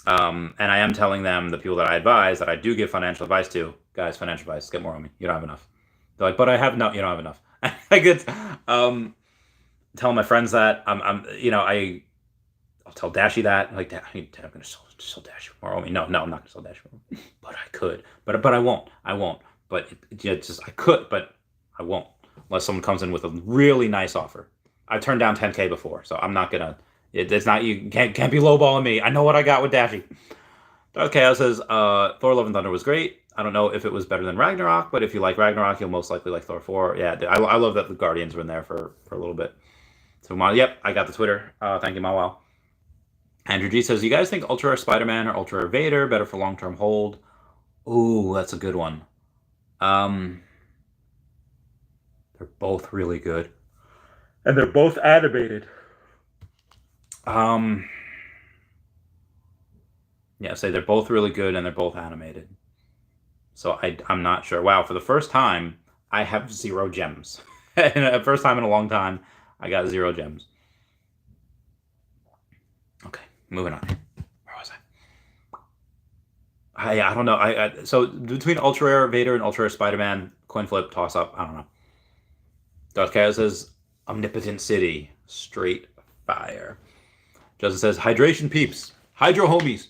And I am telling them, the people that I advise, that I do give financial advice to, guys, financial advice, get more Omi. You don't have enough. They're like, but I have no, you don't have enough. I get, telling my friends that I'll tell Dashy that, like, I'm going to sell Dashy more Omi. No, I'm not going to sell Dashy more Omi. But I could, but I won't. But I could, but I won't, unless someone comes in with a really nice offer. I've turned down 10K before, so I'm not gonna. It's not, you can't be lowballing me. I know what I got with Dashy. Darth Chaos says Thor: Love and Thunder was great. I don't know if it was better than Ragnarok, but if you like Ragnarok, you'll most likely like Thor 4. Yeah, I love that the Guardians were in there for a little bit. So yep, I got the Twitter. Thank you, Mawal. Andrew G says, you guys think Ultra Rare Spider-Man or Ultra Rare Vader better for long-term hold? Ooh, that's a good one. They're both really good. And they're both animated. Yeah, say they're both really good and they're both animated. So I'm not sure. Wow, for the first time, I have 0 gems. The first time in a long time, I got 0 gems. Okay, moving on. Where was I? I don't know. So between Ultra Rare Vader and Ultra Rare Spider-Man, coin flip, toss up, I don't know. Darth Chaos says, Omnipotent City, straight fire. Justin says, hydration peeps, hydro homies.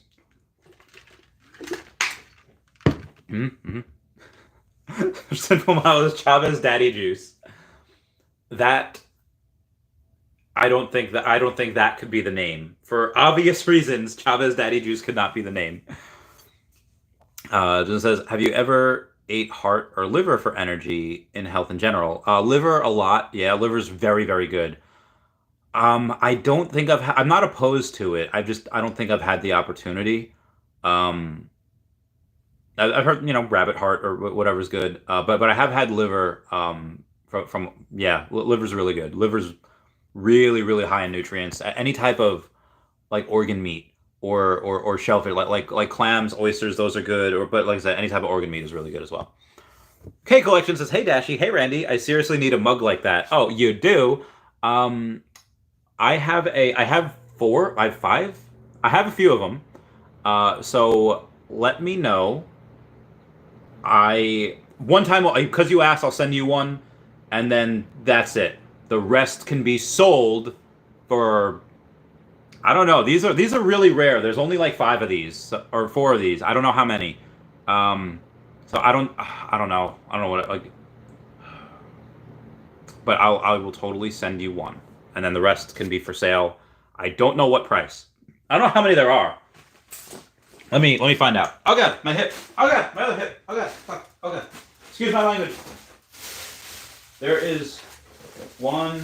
Simple Miles, Chavez Daddy Juice. That, I don't think that could be the name. For obvious reasons, Chavez Daddy Juice could not be the name. Justin says, have you ever ate heart or liver for energy in health in general? Liver a lot. Yeah, liver's very, very good. I don't think I'm not opposed to it. I don't think I've had the opportunity. I've heard, rabbit heart or whatever's good. But I have had liver, liver's really good. Liver's really, really high in nutrients. Any type of like organ meat or shellfish, like clams, oysters, those are good. But like I said, any type of organ meat is really good as well. K Collection says, hey Dashy, hey Randy, I seriously need a mug like that. Oh, you do? I have 4, I have 5. I have a few of them. So let me know. One time, because you asked, I'll send you one, and then that's it. The rest can be sold for I don't know. These are really rare. There's only like 5 of these or 4 of these. I don't know how many. Um, so I don't know. I don't know what like. But I will totally send you one, and then the rest can be for sale. I don't know what price. I don't know how many there are. Let me find out. Oh god, my hip. Oh god, my other hip. Oh god, fuck. Oh god. Excuse my language. There is 1,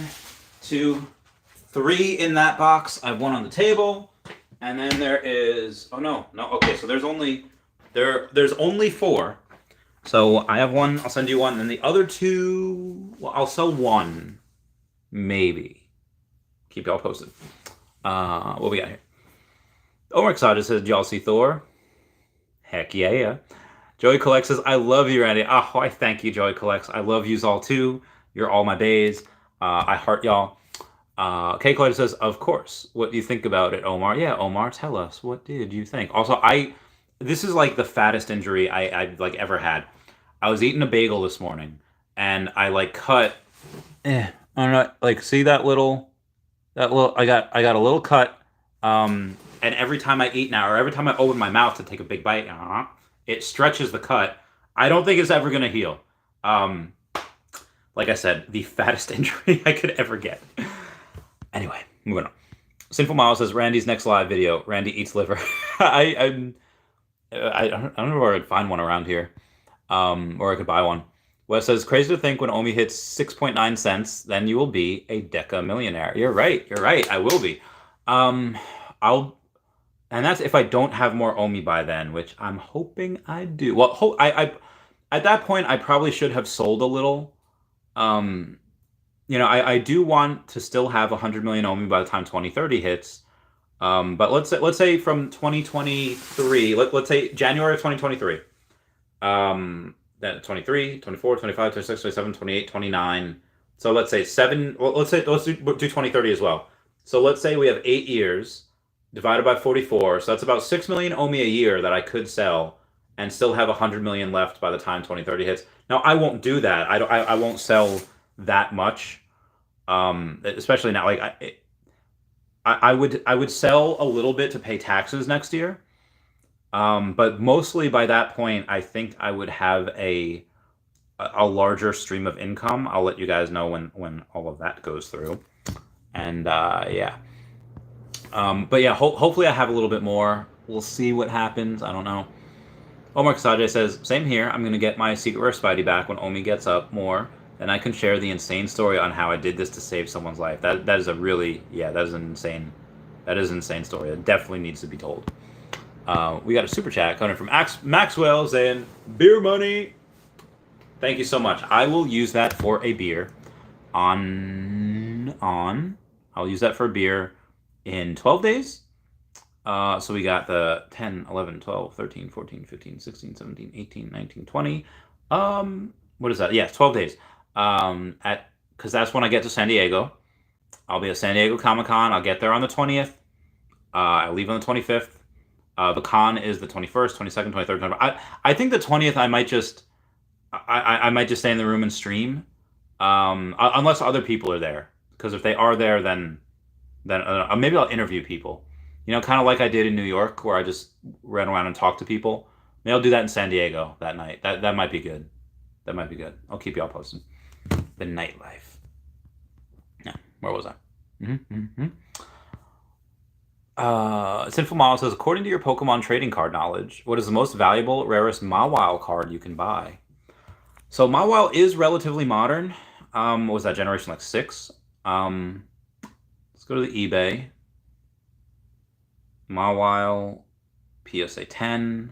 2, 3 in that box. I have one on the table, and then there is. Oh no, no. Okay, so there's only 4. So I have one. I'll send you one, and the other 2. Well, I'll sell one, maybe. Keep y'all posted. What we got here? Omar Exotic says, y'all see Thor? Heck yeah. Joey Collects says, I love you, Randy. Oh, I thank you, Joey Collects. I love yous all too. You're all my bays. I heart y'all. K Collector says, of course. What do you think about it, Omar? Yeah, Omar, tell us. What did you think? Also, this is like the fattest injury I've like ever had. I was eating a bagel this morning, and I like cut. I don't know. Like, see that little. I got a little cut. And every time I eat now, or every time I open my mouth to take a big bite, it stretches the cut. I don't think it's ever gonna heal. Like I said, the fattest injury I could ever get. Anyway, moving on. Sinful Miles says, Randy's next live video. Randy eats liver. I don't know where I'd find one around here, or I could buy one. Wes says, crazy to think when Omi hits 6.9 cents, then you will be a Deca millionaire. You're right. I will be. And that's if I don't have more Omi by then, which I'm hoping I do. Well, I at that point I probably should have sold a little. I do want to still have 100 million Omi by the time 2030 hits. But let's say from 2023, let's say January of 2023. Then 23, 24, 25, 26, 27, 28, 29. So let's say 7. Well, let's do 2030 as well. So let's say we have 8 years divided by 44. So that's about 6 million Omi a year that I could sell and still have 100 million left by the time 2030 hits. Now I won't do that. I won't sell that much. Especially now, like I would sell a little bit to pay taxes next year. But mostly by that point, I think I would have a larger stream of income. I'll let you guys know when all of that goes through. And yeah. But yeah, hopefully I have a little bit more. We'll see what happens. I don't know. Omar Kasade says, same here. I'm going to get my Secret Rare Spidey back when Omi gets up more. Then I can share the insane story on how I did this to save someone's life. That is a really, that is an insane story. It definitely needs to be told. We got a super chat coming from Maxwell saying, beer money. Thank you so much. I will use that for a beer I'll use that for a beer in 12 days. So we got the 10, 11, 12, 13, 14, 15, 16, 17, 18, 19, 20. What is that? Yeah, 12 days. Because that's when I get to San Diego. I'll be at San Diego Comic-Con. I'll get there on the 20th. I leave on the 25th. The con is the 21st, 22nd, 23rd, 24th. I think the 20th I might just stay in the room and stream, unless other people are there. Because if they are there, then maybe I'll interview people. Kind of like I did in New York, where I just ran around and talked to people. Maybe I'll do that in San Diego that night. That might be good. That might be good. I'll keep y'all posted. The nightlife. Yeah, where was I? Sinful Model says, according to your Pokemon trading card knowledge, what is the most valuable, rarest Mawile card you can buy? So Mawile is relatively modern. What was that, generation like 6? Let's go to the eBay. Mawile, PSA 10.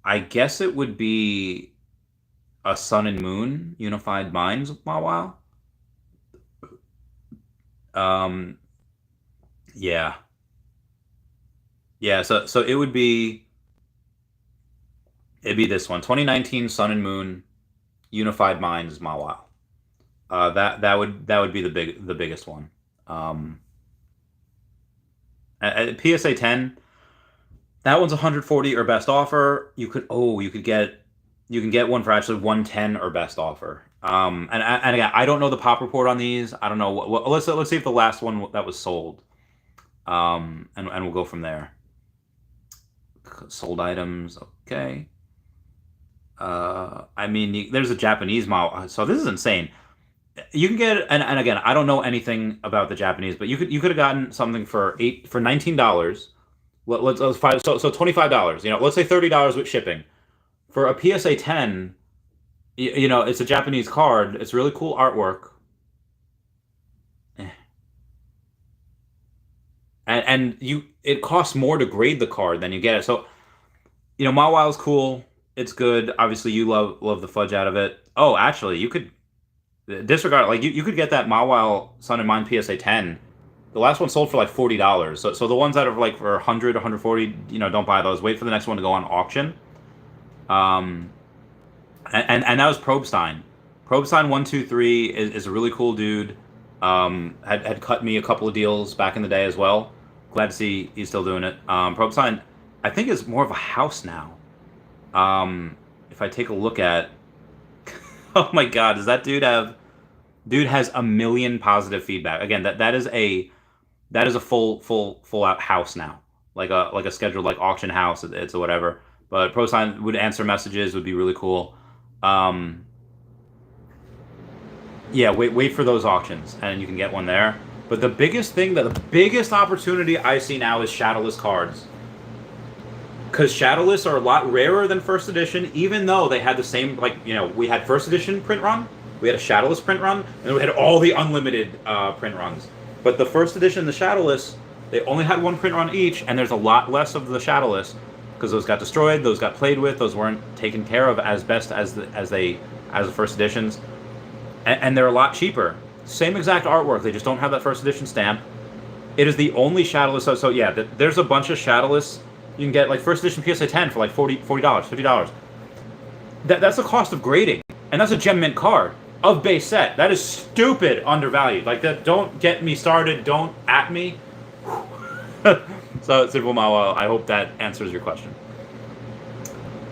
I guess it would be a Sun and Moon Unified Minds Mawile. Yeah. Yeah, so it'd be this one. 2019 Sun and Moon Unified Minds Mawile. That would be the biggest one. At PSA 10, that one's 140 or best offer. You can get one for actually 110 or best offer. And again, I don't know the pop report on these. I don't know what let's see if the last one that was sold. And we'll go from there. Sold items, okay. I mean, there's a Japanese model. So this is insane. You can get, and again, I don't know anything about the Japanese, but you could have gotten something for $19. Let's five so $25. Let's say $30 with shipping for a PSA 10. It's a Japanese card. It's really cool artwork, and it costs more to grade the card than you get it. So Mawile is cool. It's good. Obviously, you love the fudge out of it. Oh, actually, you could disregard, like, you could get that Mawile Sun and Mind PSA 10. The last one sold for like $40. So the ones that are like for 100, 140, don't buy those. Wait for the next one to go on auction. Um, and that was Probstein. Probstein 123 is a really cool dude. Had cut me a couple of deals back in the day as well. Glad to see he's still doing it. Probstein, I think, is more of a house now. If I take a look at, oh my God, does that dude have? Dude has a million positive feedback. Again, that is a full out house now, like a scheduled like auction house. It's a whatever. But ProSign would answer messages, would be really cool. Yeah, wait for those auctions, and you can get one there. But the biggest opportunity I see now is shadowless cards. Because shadowless are a lot rarer than first edition, even though they had the same, we had first edition print run, we had a shadowless print run, and we had all the unlimited print runs. But the first edition, the shadowless, they only had one print run each, and there's a lot less of the shadowless because those got destroyed, those got played with, those weren't taken care of as best as the first editions, and they're a lot cheaper. Same exact artwork, they just don't have that first edition stamp. It is the only shadowless. So yeah, there's a bunch of shadowless. You can get like first edition PSA 10 for like $40, $50. That's the cost of grading, and that's a gem mint card of base set. That is stupid undervalued. Like that. Don't get me started. Don't at me. So Simple Mawa, I hope that answers your question.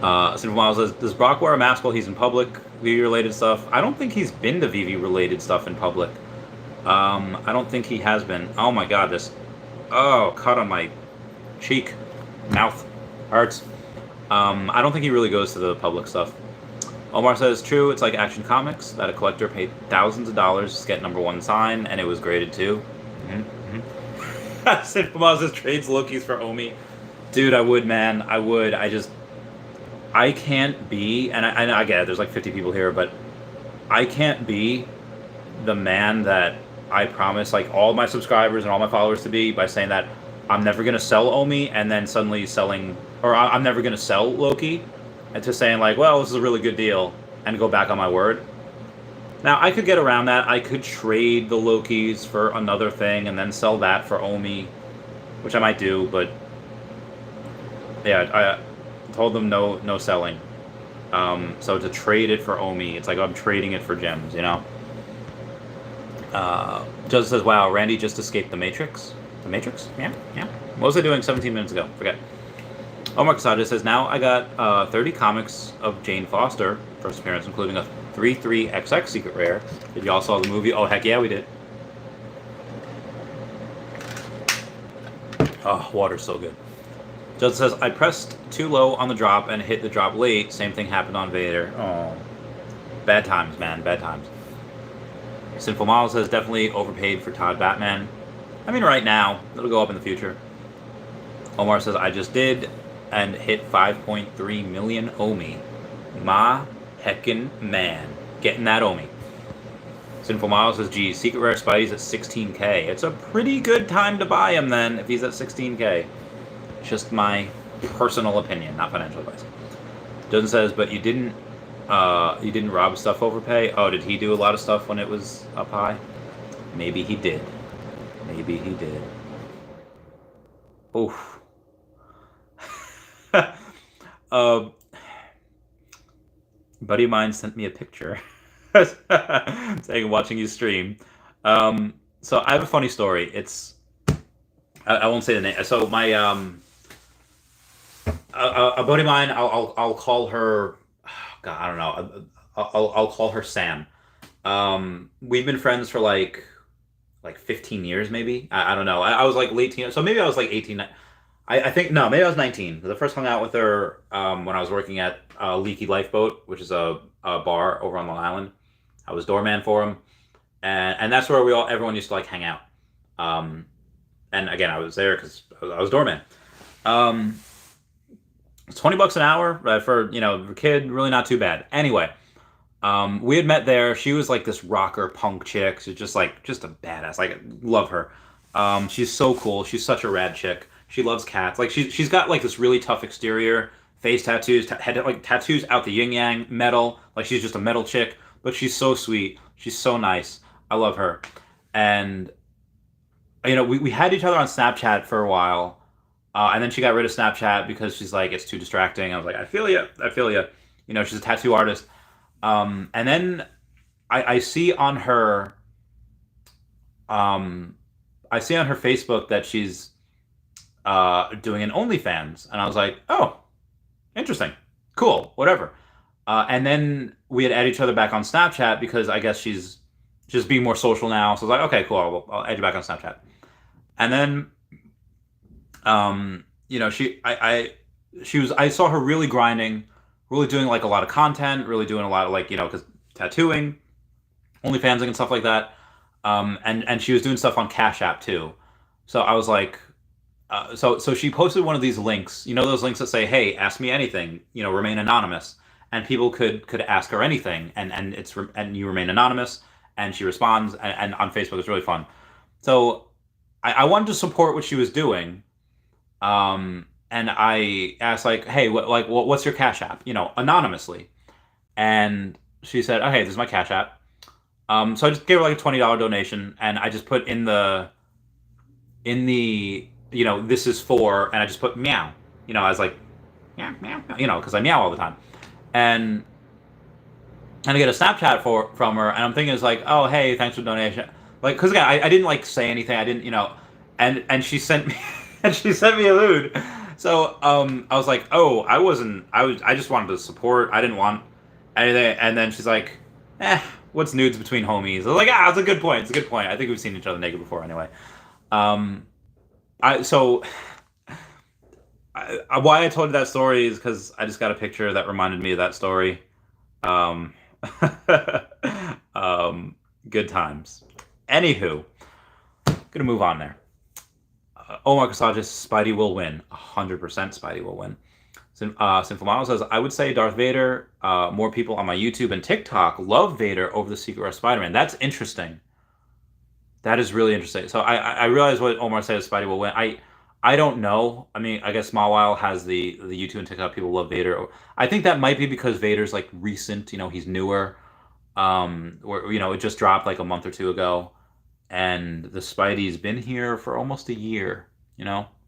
Simple Mawa says, does Brock wear a mask while he's in public? Veve related stuff. I don't think he's been to Veve related stuff in public. I don't think he has been. Oh my God, this. Oh, cut on my cheek. Mouth hurts. I don't think he really goes to the public stuff. Omar says, true, it's like Action Comics, that a collector paid thousands of dollars to get #1 sign, and it was graded too. Sinfama says, trades Lokis for Omi. Dude, I would, man. I would. I can't be, and I get it, there's like 50 people here, but I can't be the man that I promise like all my subscribers and all my followers to be by saying that I'm never going to sell Omi and then suddenly selling, or I'm never going to sell Loki, and to saying like, well, this is a really good deal, and go back on my word. Now, I could get around that. I could trade the Lokis for another thing and then sell that for Omi, which I might do, but yeah, I told them no selling. So to trade it for Omi, it's like I'm trading it for gems, Joseph says, wow, Randy just escaped the Matrix. The Matrix? Yeah. What was I doing 17 minutes ago? Forget. Omar Casada says, now I got 30 comics of Jane Foster, first appearance, including a 3/3XX secret rare. Did y'all saw the movie? Oh, heck yeah, we did. Oh, water's so good. Joseph says, I pressed too low on the drop and hit the drop late. Same thing happened on Vader. Oh. Bad times, man. Bad times. Sinful Model says, definitely overpaid for Todd Batman. I mean, right now. It'll go up in the future. Omar says, I just did and hit 5.3 million Omi. Ma heckin' man. Getting that Omi. Sinful Model says, geez, Secret Rare Spidey's at 16K. It's a pretty good time to buy him then if he's at 16K. Just my personal opinion, not financial advice. Doesn't says, but you didn't rob stuff overpay? Oh, did he do a lot of stuff when it was up high? Maybe he did. Maybe he did. Oof. Buddy of mine sent me a picture saying watching you stream. So I have a funny story. It's I won't say the name. So my a buddy of mine, I'll call her. God, I don't know. I'll call her Sam. We've been friends for like like 15 years maybe. I don't know. I was like late teen, so maybe I was like 18. I think no, maybe I was 19. The first hung out with her when I was working at Leaky Lifeboat, which is a bar over on Long Island. I was doorman for him, and that's where everyone used to like hang out. Um, and again, I was there because I was doorman. Um, it's $20 an hour for a kid, really not too bad. Anyway, we had met there. She was like this rocker punk chick. She's just a badass. Like, love her. She's so cool. She's such a rad chick. She loves cats. Like she's got like this really tough exterior, face tattoos, had like tattoos out the yin yang, metal. Like she's just a metal chick, but she's so sweet. She's so nice. I love her. And we had each other on Snapchat for a while, and then she got rid of Snapchat because she's like, it's too distracting. I was like, I feel you. I feel you. She's a tattoo artist. And then I see on her, Facebook that she's doing an OnlyFans, and I was like, oh, interesting, cool, whatever. And then we had added each other back on Snapchat because I guess she's just being more social now. So I was like, okay, cool, I'll add you back on Snapchat. And then, I saw her really grinding, really doing like a lot of content, really doing a lot of like, because tattooing, OnlyFansing and stuff like that. And she was doing stuff on Cash App too. So I was like, so she posted one of these links, those links that say, hey, ask me anything, remain anonymous. And people could ask her anything, and you remain anonymous, and she responds, and on Facebook it's really fun. So I wanted to support what she was doing, and I asked like, hey, what's your Cash App, anonymously, and she said, okay, this is my Cash App. So I just gave her like a $20 donation, and I just put in the this is for, and I just put meow, I was like, meow, meow, because I meow all the time. And I get a Snapchat from her, and I'm thinking it's like, oh, hey, thanks for the donation. Like, because again, I didn't like say anything. I didn't, and she sent me, and she sent me a lewd. So I was like, oh, I just wanted to support. I didn't want anything. And then she's like, what's nudes between homies? I was like, it's a good point. It's a good point. I think we've seen each other naked before anyway. Why I told you that story is because I just got a picture that reminded me of that story. Good times. Anywho, gonna move on there. Omar Kasajas, Spidey will win. 100% Spidey will win. Sinful Model says, I would say Darth Vader. More people on my YouTube and TikTok love Vader over the Secret Rare Spider-Man. That's interesting. That is really interesting. So I realize what Omar says, Spidey will win. I don't know. I mean, I guess Smallwile has the YouTube and TikTok people love Vader. I think that might be because Vader's like recent. He's newer. It just dropped like a month or two ago, and the Spidey's been here for almost a year.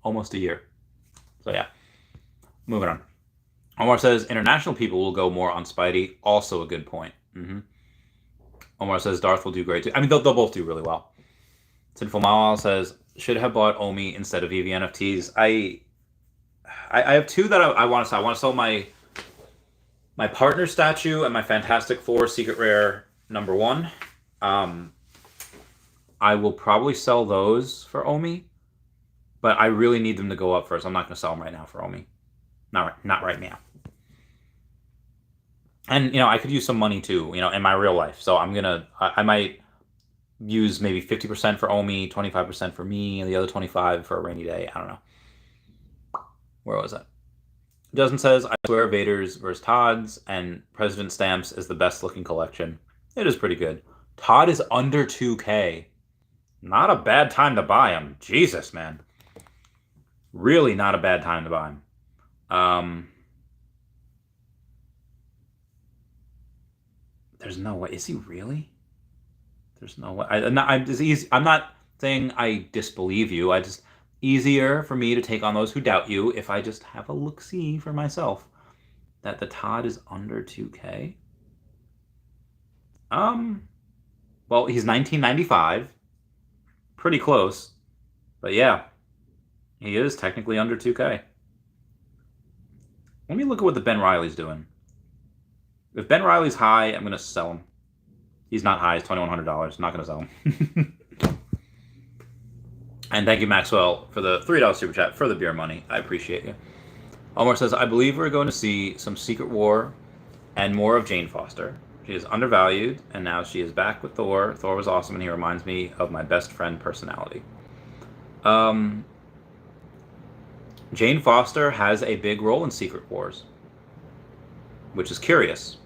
Almost a year. So yeah, moving on. Omar says international people will go more on Spidey. Also a good point. Omar says Darth will do great too. I mean, they'll both do really well. Sinful Mawal says, should have bought Omi instead of Veve NFTs. I have two that I want to sell. I want to sell my partner statue and my Fantastic Four Secret Rare #1. I will probably sell those for Omi, but I really need them to go up first. I'm not going to sell them right now for Omi. Not right now. And, I could use some money too, in my real life. So I might use maybe 50% for Omi, 25% for me, and the other 25% for a rainy day. I don't know. Where was that? Justin says, I swear Vader's versus Todd's and President Stamps is the best looking collection. It is pretty good. Todd is under 2K. Not a bad time to buy him. Jesus, man. Really not a bad time to buy him. There's no way. Is he really? There's no way. I'm not saying I disbelieve you. I just easier for me to take on those who doubt you if I just have a look-see for myself. That the Todd is under 2K. Well, he's 1995. Pretty close. But yeah, he is technically under 2K. Let me look at what the Ben Riley's doing. If Ben Riley's high, I'm going to sell him. He's not high. It's $2,100. I'm not going to sell him. And thank you, Maxwell, for the $3 super chat for the beer money. I appreciate you. Omar says, I believe we're going to see some Secret War and more of Jane Foster. She is undervalued, and now she is back with Thor. Thor was awesome, and he reminds me of my best friend personality. Jane Foster has a big role in Secret Wars, which is curious.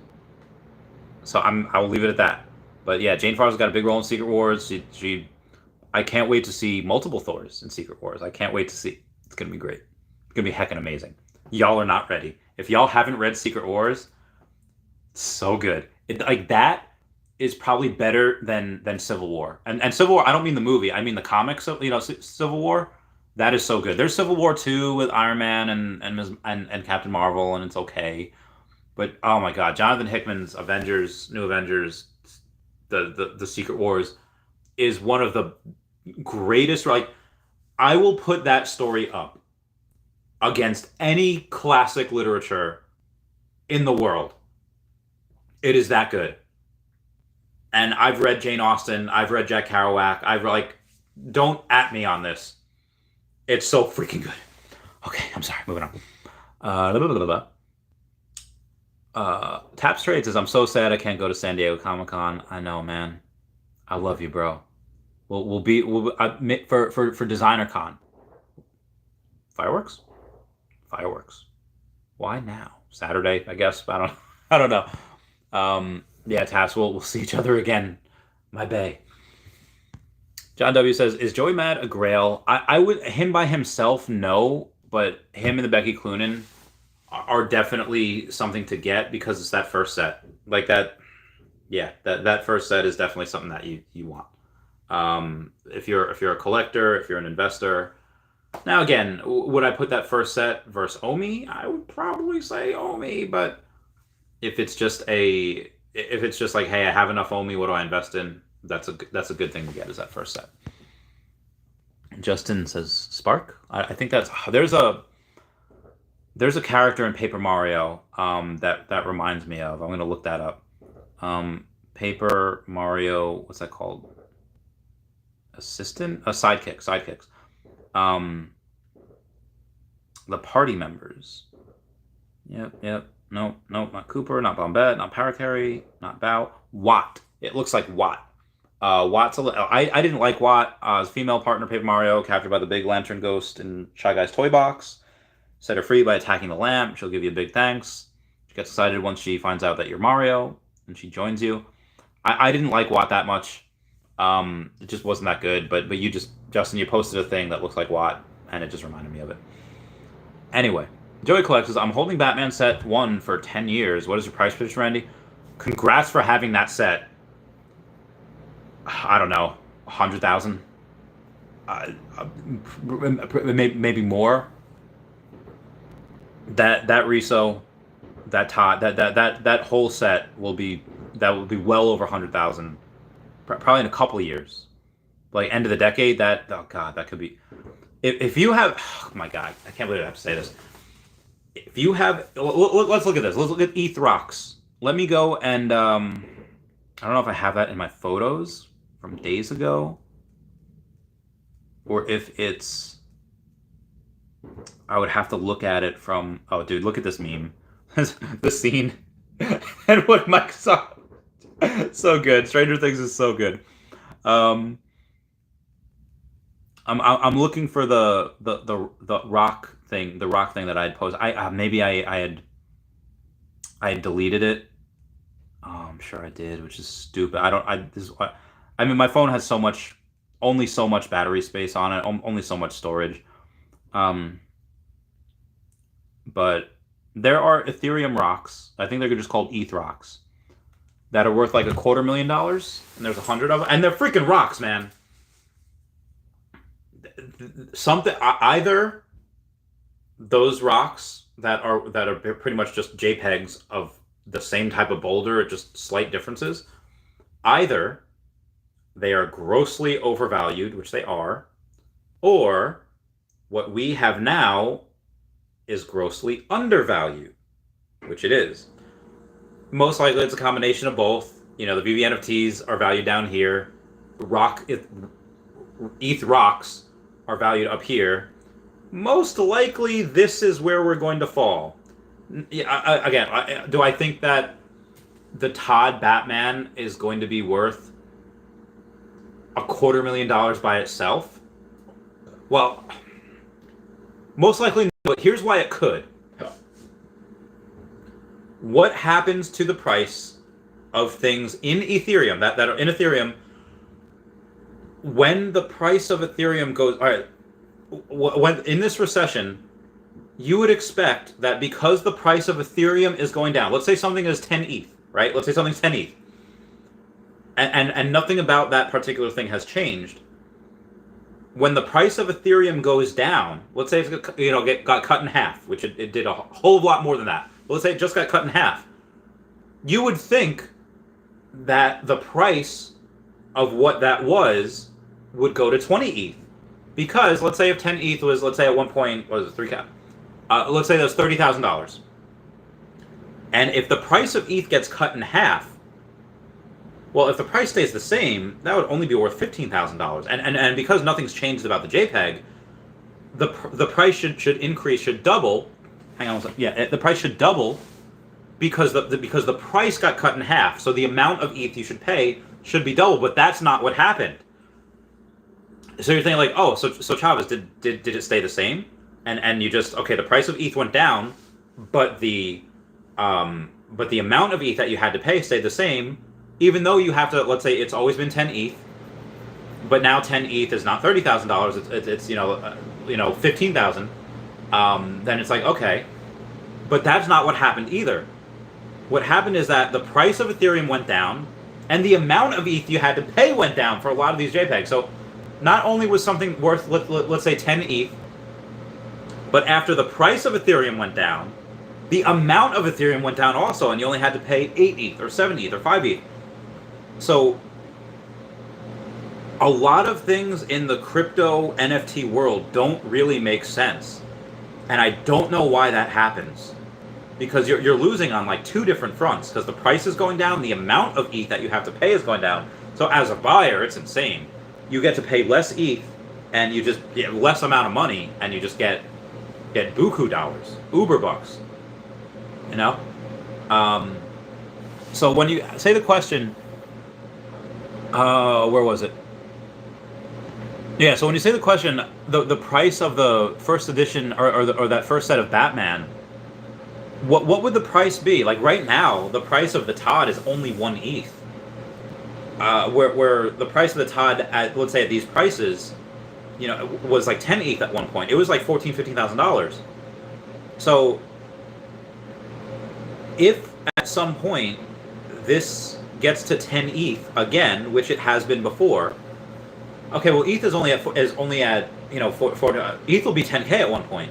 So I will leave it at that. But yeah, Jane Foster's got a big role in Secret Wars. I can't wait to see multiple Thors in Secret Wars. I can't wait to see. It's gonna be great. It's gonna be heckin' amazing. Y'all are not ready. If y'all haven't read Secret Wars, it's so good. Like that is probably better than Civil War. And Civil War, I don't mean the movie. I mean the comics. Civil War. That is so good. There's Civil War 2 with Iron Man and Captain Marvel, and it's okay. But oh my God, Jonathan Hickman's Avengers, New Avengers, the Secret Wars is one of the greatest. Like, I will put that story up against any classic literature in the world. It is that good. And I've read Jane Austen. I've read Jack Kerouac. Don't at me on this. It's so freaking good. Okay, I'm sorry. Moving on. Taps Trade says, I'm so sad I can't go to San Diego Comic-Con. I know, man. I love you, bro. We'll be for Designer Con. Fireworks? Why now? Saturday, I guess. I don't know. Yeah, Taps, we'll see each other again. My bae. John W says, is Joey Mad a Grail? I would, him by himself, no, but him and the Becky Cloonan are definitely something to get because it's that first set. Like that, yeah, that first set is definitely something that you want. If you're a collector, if you're an investor. Now again, would I put that first set versus Omi? I would probably say Omi, but if it's just like, hey, I have enough Omi, what do I invest in? That's a good thing to get, is that first set. Justin says Spark. I think there's a character in Paper Mario that reminds me of. I'm gonna look that up. Paper Mario, what's that called? Assistant? Sidekicks. The party members. Yep. Nope, not Cooper, not Bombette, not Parakarry, not Bow. Watt. It looks like Watt. Watt's I didn't like Watt. His female partner, Paper Mario, captured by the big lantern ghost in Shy Guy's toy box. Set her free by attacking the lamp. She'll give you a big thanks. She gets excited once she finds out that you're Mario, and she joins you. I didn't like Watt that much. It just wasn't that good. But you just, Justin, you posted a thing that looks like Watt, and it just reminded me of it. Anyway, Joey Collects says, I'm holding Batman set 1 for 10 years. What is your price pitch, Randy? Congrats for having that set. I don't know, 100,000, maybe more. That Riso, that Todd, that whole set will be well over 100,000, probably in a couple of years, like end of the decade. Oh God, that could be. If you have, oh my God, I can't believe I have to say this. If you have, let's look at this. Let's look at ETH Rocks. Let me go and I don't know if I have that in my photos from days ago, or if it's, I would have to look at it from, oh dude, look at this meme. The scene and what Mike saw. So good. Stranger Things is so good. I'm looking for the rock thing, that I had posted. I had deleted it. Oh, I'm sure I did, which is stupid. I mean, my phone has only so much battery space on it, only so much storage. But there are Ethereum rocks. I think they're just called ETH rocks that are worth like $250,000, and there's 100 of them, and they're freaking rocks, man. Something, either those rocks that are pretty much just JPEGs of the same type of boulder, just slight differences. Either they are grossly overvalued, which they are, or what we have now is grossly undervalued, which it is. Most likely it's a combination of both. The Veve NFTs are valued down here. ETH rocks are valued up here. Most likely, this is where we're going to fall. Yeah, again, do I think that the Todd Batman is going to be worth $250,000 by itself? Well, most likely no, but here's why it could. What happens to the price of things in Ethereum that are in Ethereum when the price of Ethereum goes... All right, when in this recession, you would expect that because the price of Ethereum is going down, let's say something is 10 ETH, right? Let's say something's 10 ETH. And nothing about that particular thing has changed. When the price of Ethereum goes down, let's say it got cut in half, which it did a whole lot more than that. But let's say it just got cut in half. You would think that the price of what that was would go to 20 ETH. Because let's say if 10 ETH was, let's say at one point, what was it, 3 cap? Let's say that was $30,000. And if the price of ETH gets cut in half, well, if the price stays the same, that would only be worth $15,000. And because nothing's changed about the JPEG, the price should increase, should double. Hang on one second. Yeah, the price should double because the price got cut in half. So the amount of ETH you should pay should be double, but that's not what happened. So you're thinking like, oh, so Chavez, did it stay the same? And you just, okay, the price of ETH went down, but the amount of ETH that you had to pay stayed the same. Even though you have to, let's say it's always been 10 ETH, but now 10 ETH is not $30,000. It's 15,000. Then it's like, okay, but that's not what happened either. What happened is that the price of Ethereum went down, and the amount of ETH you had to pay went down for a lot of these JPEGs. So not only was something worth, let's say 10 ETH, but after the price of Ethereum went down, the amount of Ethereum went down also, and you only had to pay 8 ETH or 7 ETH or 5 ETH. So a lot of things in the crypto NFT world don't really make sense. And I don't know why that happens. Because you're losing on like two different fronts. Because the price is going down, the amount of ETH that you have to pay is going down. So as a buyer, it's insane. You get to pay less ETH, and you just get less amount of money, and you just get buku dollars, Uber bucks. You know? So when you say the question... where was it? Yeah, so when you say the question, the price of the first edition or that first set of Batman, what would the price be? Like right now, the price of the Todd is only 1 ETH. Where the price of the Todd at, let's say at these prices, was like 10 ETH at one point. It was like $15,000. So if at some point this gets to 10 ETH again, which it has been before. Okay, well, ETH is only at ETH will be 10K at one point.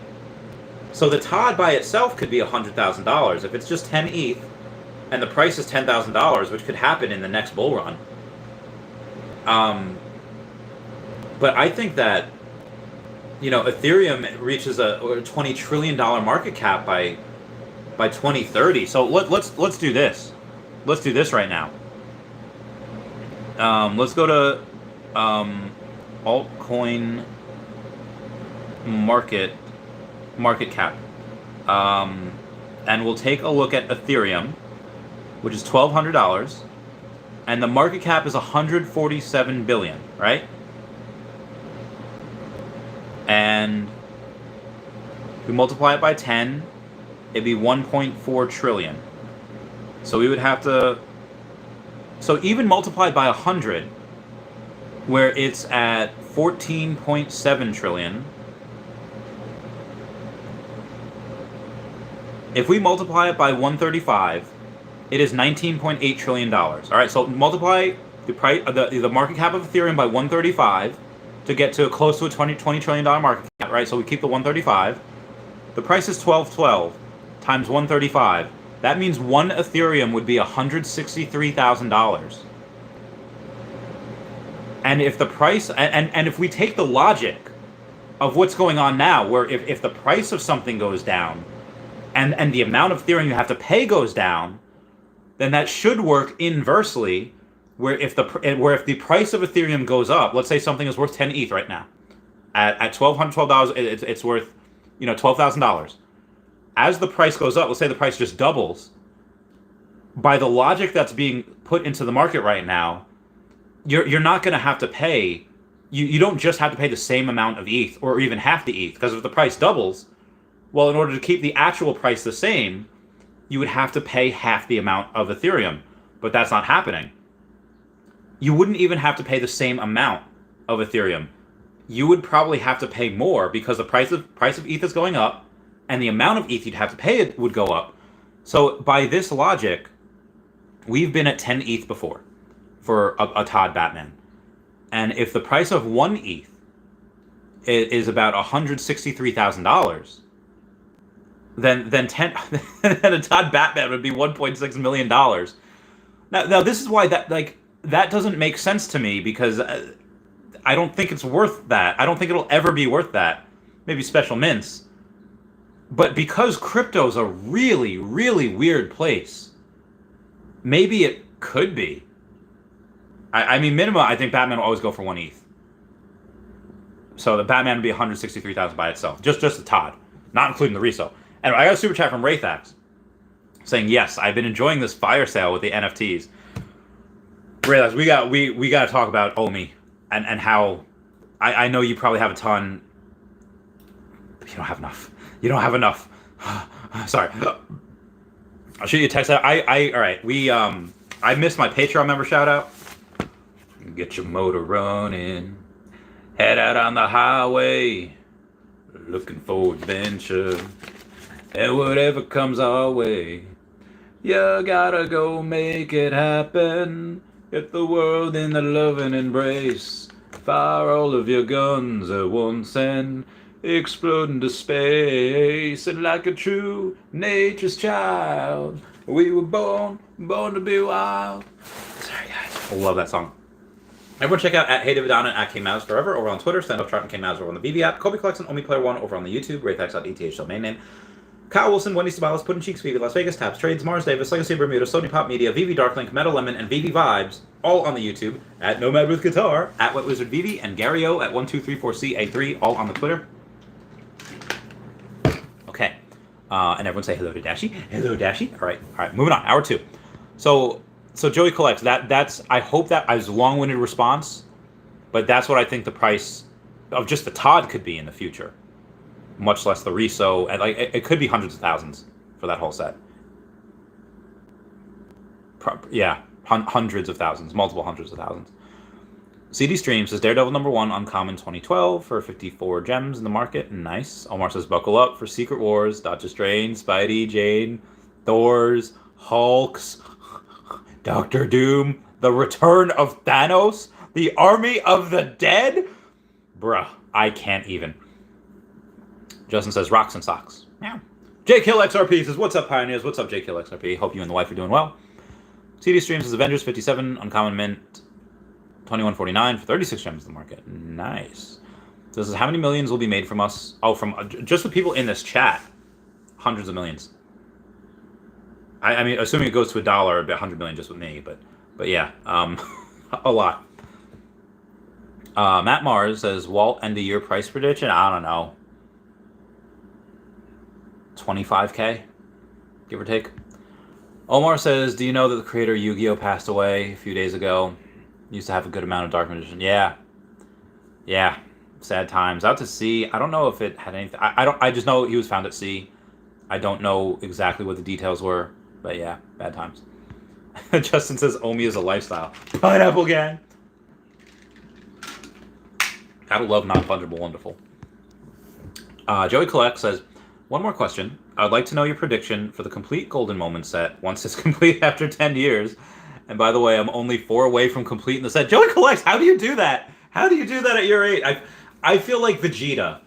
So the Todd by itself could be $100,000 if it's just 10 ETH, and the price is $10,000, which could happen in the next bull run. But I think that Ethereum reaches a $20 trillion market cap by 2030. So let's do this. Let's do this right now. Let's go to altcoin market cap, and we'll take a look at Ethereum, which is $1,200, and the market cap is 147 billion, right? And if we multiply it by 10, it'd be 1.4 trillion. So we would have to... So even multiplied by 100, where it's at 14.7 trillion, if we multiply it by 135, it is $19.8 trillion. All right, so multiply the price, the market cap of Ethereum by 135 to get to close to a $20 trillion market cap, right? So we keep the 135. The price is 1212 times 135. That means one Ethereum would be $163,000. And if the price, and if we take the logic of what's going on now, where if the price of something goes down, and the amount of Ethereum you have to pay goes down, then that should work inversely, where if the price of Ethereum goes up, let's say something is worth 10 ETH right now, At $1,212, it's worth, $12,000. As the price goes up, let's say the price just doubles. By the logic that's being put into the market right now, you're not going to have to pay. You don't just have to pay the same amount of ETH or even half the ETH, because if the price doubles, well, in order to keep the actual price the same, you would have to pay half the amount of Ethereum. But that's not happening. You wouldn't even have to pay the same amount of Ethereum. You would probably have to pay more because the price of ETH is going up, and the amount of ETH you'd have to pay would go up. So by this logic, we've been at 10 ETH before for a Todd Batman. And if the price of 1 ETH is about $163,000, then then a Todd Batman would be $1.6 million. Now this is why that doesn't make sense to me, because I don't think it's worth that. I don't think it'll ever be worth that. Maybe special mints. But because crypto's a really, really weird place, maybe it could be. I mean, minimum, I think Batman will always go for 1 ETH. So the Batman would be 163,000 by itself. Just the Todd, not including the resale. And I got a super chat from Raythax saying, yes, I've been enjoying this fire sale with the NFTs. Raythax, we got to talk about Omi and how I know you probably have a ton. You don't have enough. You don't have enough. Sorry. I'll shoot you a text out. All right. I missed my Patreon member shout out. Get your motor running. Head out on the highway. Looking for adventure. And whatever comes our way. You gotta go make it happen. Get the world in the loving embrace. Fire all of your guns at once and explode into space. And like a true nature's child, we were born to be wild. Sorry, guys. I love that song. Everyone check out at HeyDavidon and at KMouse Forever over on Twitter. Stand Up Trap and KMouse over on the Veve app. Kobe Collects and Omi Player 1 over on the YouTube. Raythax.eth domain name. Kyle Willson, Wendy Stibalis, Puddin' Cheeks, Veve, Las Vegas, Taps, Trades, Mars Davis, Legacy Bermuda, Sony Pop Media, Veve Darklink, Metal Lemon, and Veve Vibes, all on the YouTube, at Nomad with Guitar, at Wet Wizard Veve, and Gary O at 1234CA3, all on the Twitter. Okay. And everyone say hello to Dashi. Hello, Dashi. All right, moving on. Hour 2. So Joey Collects, that's, I hope that I was a long-winded response, but that's what I think the price of just the Todd could be in the future. Much less the reso, and it could be hundreds of thousands for that whole set. Hundreds of thousands, multiple hundreds of thousands. CD Stream says Daredevil #1 Uncommon 2012 for 54 gems in the market. Nice. Omar says buckle up for Secret Wars, Doctor Strange, Spidey, Jane, Thors, Hulks, Doctor Doom, the return of Thanos, the Army of the Dead. Bruh, I can't even. Justin says rocks and socks. Yeah. JKillXRP says, what's up, Pioneers? What's up, JKillXRP? Hope you and the wife are doing well. CD Stream says Avengers 57, Uncommon Mint 2149 for 36 gems in the market. Nice. So this is how many millions will be made from us? Oh, from just the people in this chat. Hundreds of millions. I mean, assuming it goes to $1, it'd be 100 million just with me, but yeah, a lot. Matt Mars says Walt end of year price prediction. I don't know. 25K, give or take. Omar says, do you know that the creator of Yu-Gi-Oh passed away a few days ago? Used to have a good amount of Dark Magician. Yeah, sad times. Out to sea. I don't know if it had anything. I just know he was found at sea. I don't know exactly what the details were, but yeah, bad times. Justin says Omi is a lifestyle. Pineapple Gang. Gotta love non-fungible wonderful. Joey Collect says, one more question. I would like to know your prediction for the complete Golden Moment set once it's complete after 10 years. And by the way, I'm only 4 away from completing the set. Joey Collects, how do you do that? How do you do that at your age? I feel like Vegeta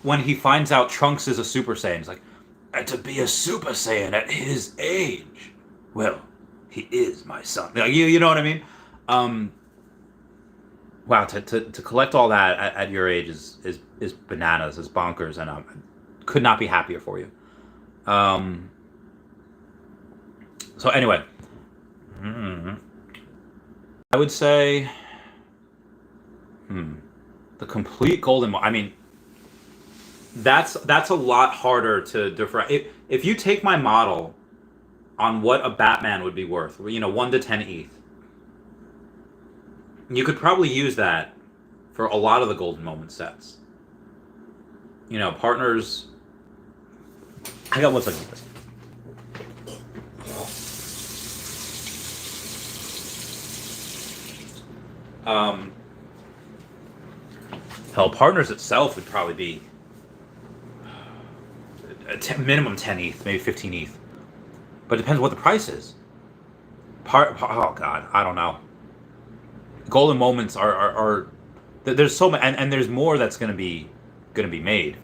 when he finds out Trunks is a Super Saiyan. He's like, and to be a Super Saiyan at his age, well, he is my son. Like, you know what I mean? Wow, to collect all that at your age is bananas, is bonkers, and could not be happier for you. So anyway, I would say, The complete golden. I mean, that's a lot harder to differ. If you take my model on what a Batman would be worth, 1 to 10 ETH, you could probably use that for a lot of the golden moment sets. Partners. I got one second. Hell, Partners itself would probably be minimum 10 ETH, maybe 15 ETH. But it depends what the price is. Oh God, I don't know. Golden moments are there's so much, and there's more that's gonna be made.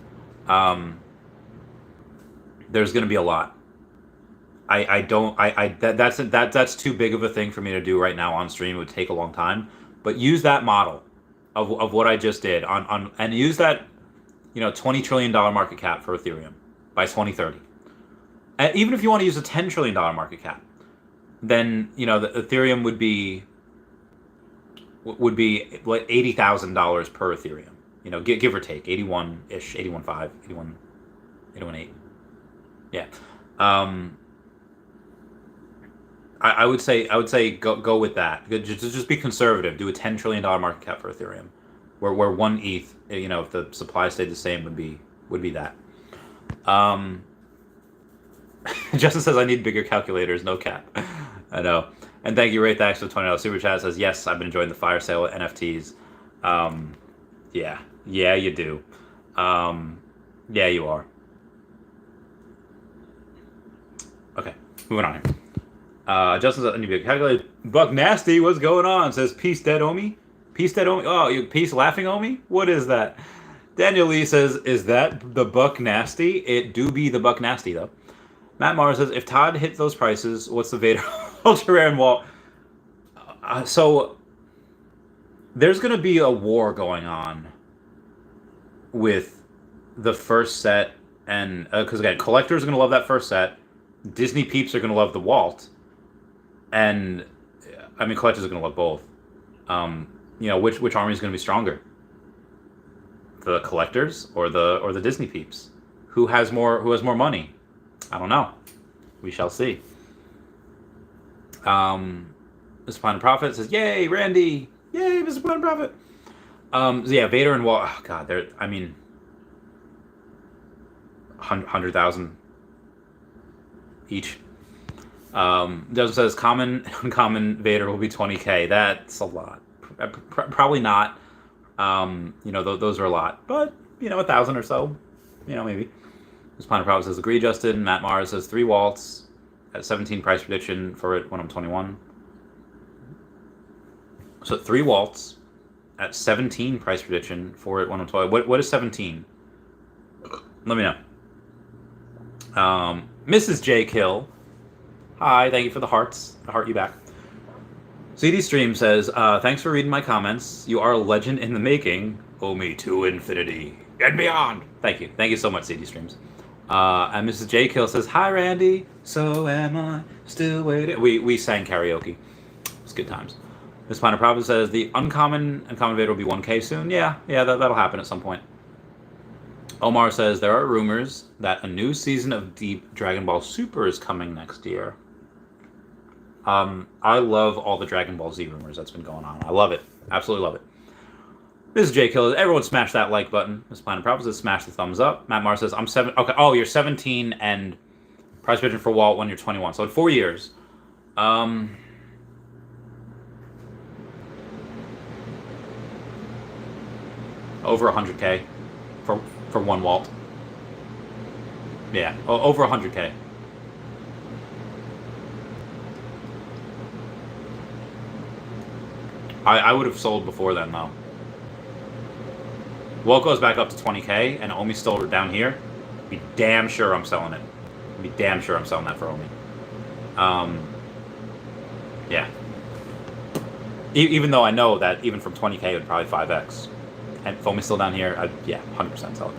There's gonna be a lot. That's too big of a thing for me to do right now on stream. It would take a long time. But use that model of what I just did on and use that $20 trillion market cap for Ethereum by 2030. And even if you want to use a $10 trillion market cap, then the Ethereum would be like $80,000 per Ethereum. Give or take 81-ish, 81.5, 81.8. Yeah. I would say go with that. Just be conservative. Do a $10 trillion market cap for Ethereum, where 1 ETH, if the supply stayed the same, would be that. Justin says I need bigger calculators. No cap. I know. And thank you, Ray Thax, for the $20 super chat. Says yes, I've been enjoying the fire sale at NFTs. Yeah, you do. Yeah, you are. Okay, moving on here. Justin says I need bigger calculator. Buck Nasty, what's going on? Says peace, dead Omi. Peace, dead Omi. Oh, you peace, laughing Omi. What is that? Daniel Lee says, is that the Buck Nasty? It do be the Buck Nasty though. Matt Mars says, if Todd hits those prices, what's the Vader ultra rare and wall? So there's going to be a war going on with the first set, and because again, collectors are going to love that first set. Disney peeps are going to love the Walt, and I mean collectors are going to love both. Which army is going to be stronger? The collectors or the Disney peeps? Who has more money? I don't know. We shall see. Mr. Planet Prophet says, "Yay, Randy! Yay, Mr. Planet Prophet!" Vader and Walt. Oh God, they're. I mean, 100,000 each. Desmond says, "Common and uncommon Vader will be 20K. That's a lot. Probably not. Those are a lot, but 1,000 or so. Maybe." This Planet Prophet says, agree, Justin. Matt Mars says 3 Waltz at 17 price prediction for it when I'm 21. So 3 Waltz at 17 price prediction for it when I'm 20. What is 17? Let me know. Mrs. J. Kill. Hi, thank you for the hearts. I heart you back. CD Stream says, thanks for reading my comments. You are a legend in the making. Owe me to infinity and beyond. Thank you. Thank you so much, CD Streams. And Mrs. J. Kill says, hi, Randy. So am I still waiting. We sang karaoke. It's good times. Miss Planet Prophet says, the uncommon and common Vader will be 1K soon. Yeah, that'll happen at some point. Omar says, there are rumors that a new season of Deep Dragon Ball Super is coming next year. I love all the Dragon Ball Z rumors that's been going on. I love it. Absolutely love it. This is J Kill. Everyone smash that like button. Miss Planet Prophet says, smash the thumbs up. Matt Mars says, I'm 7. Okay. Oh, you're 17 and price prediction for Walt when you're 21. So in 4 years. Over 100K for 1 Walt. Yeah, over 100K. I would have sold before then, though. Walt goes back up to 20K, and Omi's still down here. Be damn sure I'm selling it. Be damn sure I'm selling that for Omi. Yeah. Even though I know that even from 20K, it would probably 5x. And if Omi's still down here, I'd, 100% sell it.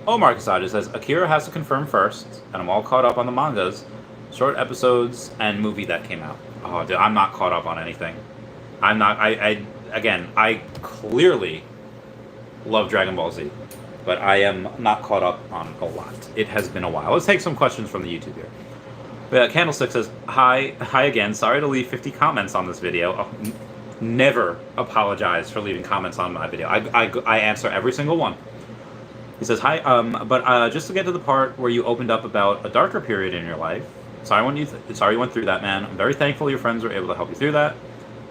Omar Kasada says, Akira has to confirm first, and I'm all caught up on the mangas, short episodes, and movie that came out. Oh, dude, I'm not caught up on anything. I'm not. again, I clearly love Dragon Ball Z, but I am not caught up on a lot. It has been a while. Let's take some questions from the YouTube here. Candlestick says, hi again. Sorry to leave 50 comments on this video. Never apologize for leaving comments on my video. I answer every single one. He says, hi, but just to get to the part where you opened up about a darker period in your life. Sorry you went through that, man. I'm very thankful your friends were able to help you through that.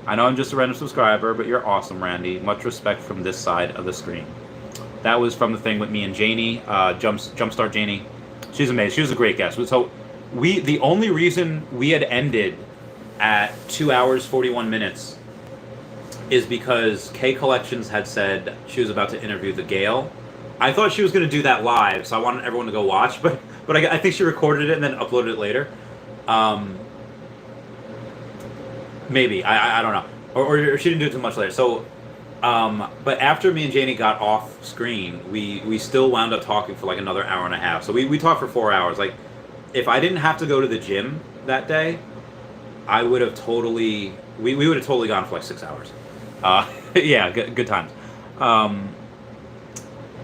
I know I'm just a random subscriber, but you're awesome, Randy. Much respect from this side of the screen. That was from the thing with me and Janie, Jumpstart Janie. She's amazing. She was a great guest. So the only reason we had ended at 2 hours 41 minutes is because K Collections had said she was about to interview the Gale. I thought she was going to do that live, so I wanted everyone to go watch, but I think she recorded it and then uploaded it later. Maybe. I don't know. Or she didn't do it too much later. So, but after me and Janie got off screen, we still wound up talking for like another hour and a half. So we talked for 4 hours. Like, if I didn't have to go to the gym that day, I would have totally... We would have totally gone for like 6 hours. Yeah, good times.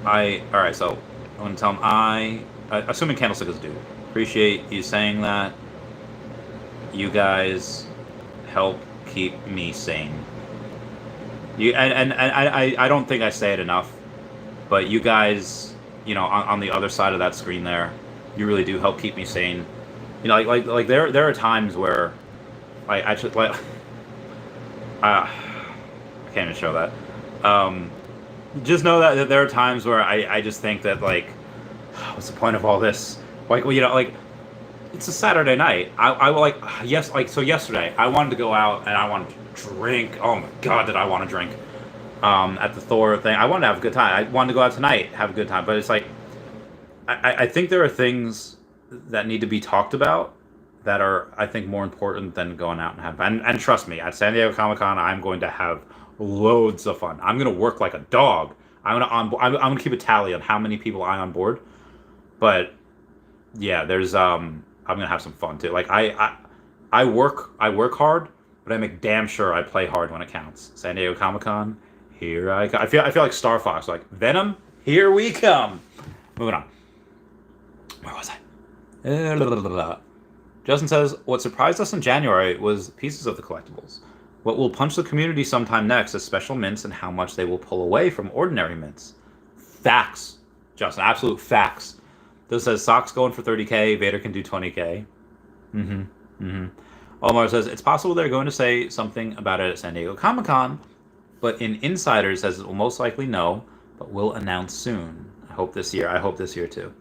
Alright, so I want to tell him assuming Candlestick is due. Appreciate you saying that. You guys help keep me sane. I don't think I say it enough, but you guys, on the other side of that screen there, you really do help keep me sane. Like there are times where I just like I can't even show that. Just know that there are times where I just think that, like, what's the point of all this? Like, well, it's a Saturday night. So yesterday I wanted to go out and I wanted to drink. Oh my God, did I want to drink? At the Thor thing, I wanted to have a good time. I wanted to go out tonight, have a good time. But it's like, I think there are things that need to be talked about that are, I think, more important than going out and have fun. And trust me, at San Diego Comic-Con, I'm going to have loads of fun. I'm going to work like a dog. I'm going to keep a tally on how many people I onboard. But yeah, there's I'm going to have some fun too. Like I work hard, but I make damn sure I play hard when it counts. San Diego Comic-Con, here I come. I feel like Star Fox, like Venom, here we come. Moving on. Where was I? Justin says, what surprised us in January was pieces of the collectibles. What will punch the community sometime next is special mints and how much they will pull away from ordinary mints. Facts, Justin, absolute facts. This says, Socks going for 30K, Vader can do 20K. Omar says, it's possible they're going to say something about it at San Diego Comic-Con, but in Insider says it will most likely no, but will announce soon. I hope this year too.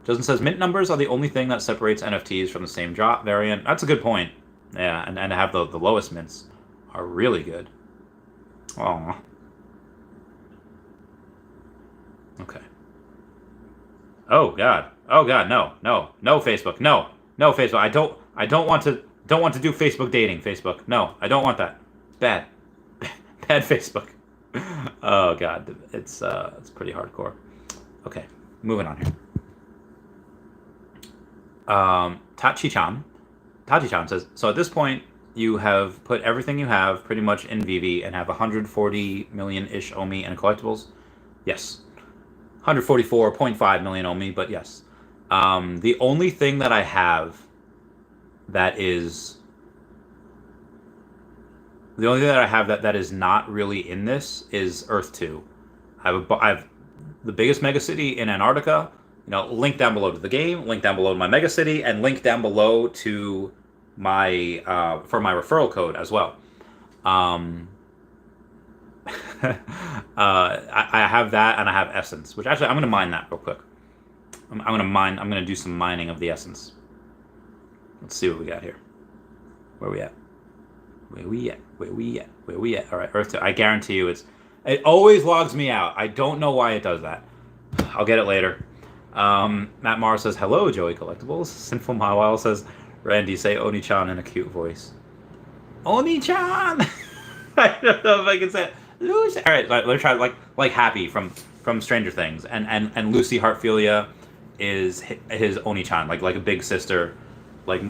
Justin says, mint numbers are the only thing that separates NFTs from the same drop variant. That's a good point. Yeah, and to have the lowest mints are really good. Aww. Okay. Oh God, no, Facebook, no, Facebook. I don't want to do Facebook dating. Facebook, no, I don't want that. Bad Facebook. Oh God, it's pretty hardcore. Okay, moving on here. Tachi-chan says, so at this point, you have put everything you have pretty much in Veve and have 140 million-ish Omi and collectibles? Yes. 144.5 million Omi, but yes. The only thing that I have that is... The only thing that I have that is not really in this is Earth 2. I have the biggest megacity in Antarctica. Link down below to the game, link down below to my megacity, and link down below to my for my referral code as well. I have that, and I have Essence, which actually I'm going to mine that real quick. I'm going to do some mining of the Essence. Let's see what we got here. Where we at? All right, Earth 2. I guarantee you it always logs me out. I don't know why it does that. I'll get it later. Matt Morris says, hello, Joey Collectibles. Sinful Mawile says, Randy, say Oni-chan in a cute voice. Oni-chan! I don't know if I can say it. Lucy. All right, let's try like Happy from Stranger Things. And Lucy Hartfilia is his Oni-chan, like a big sister. Like,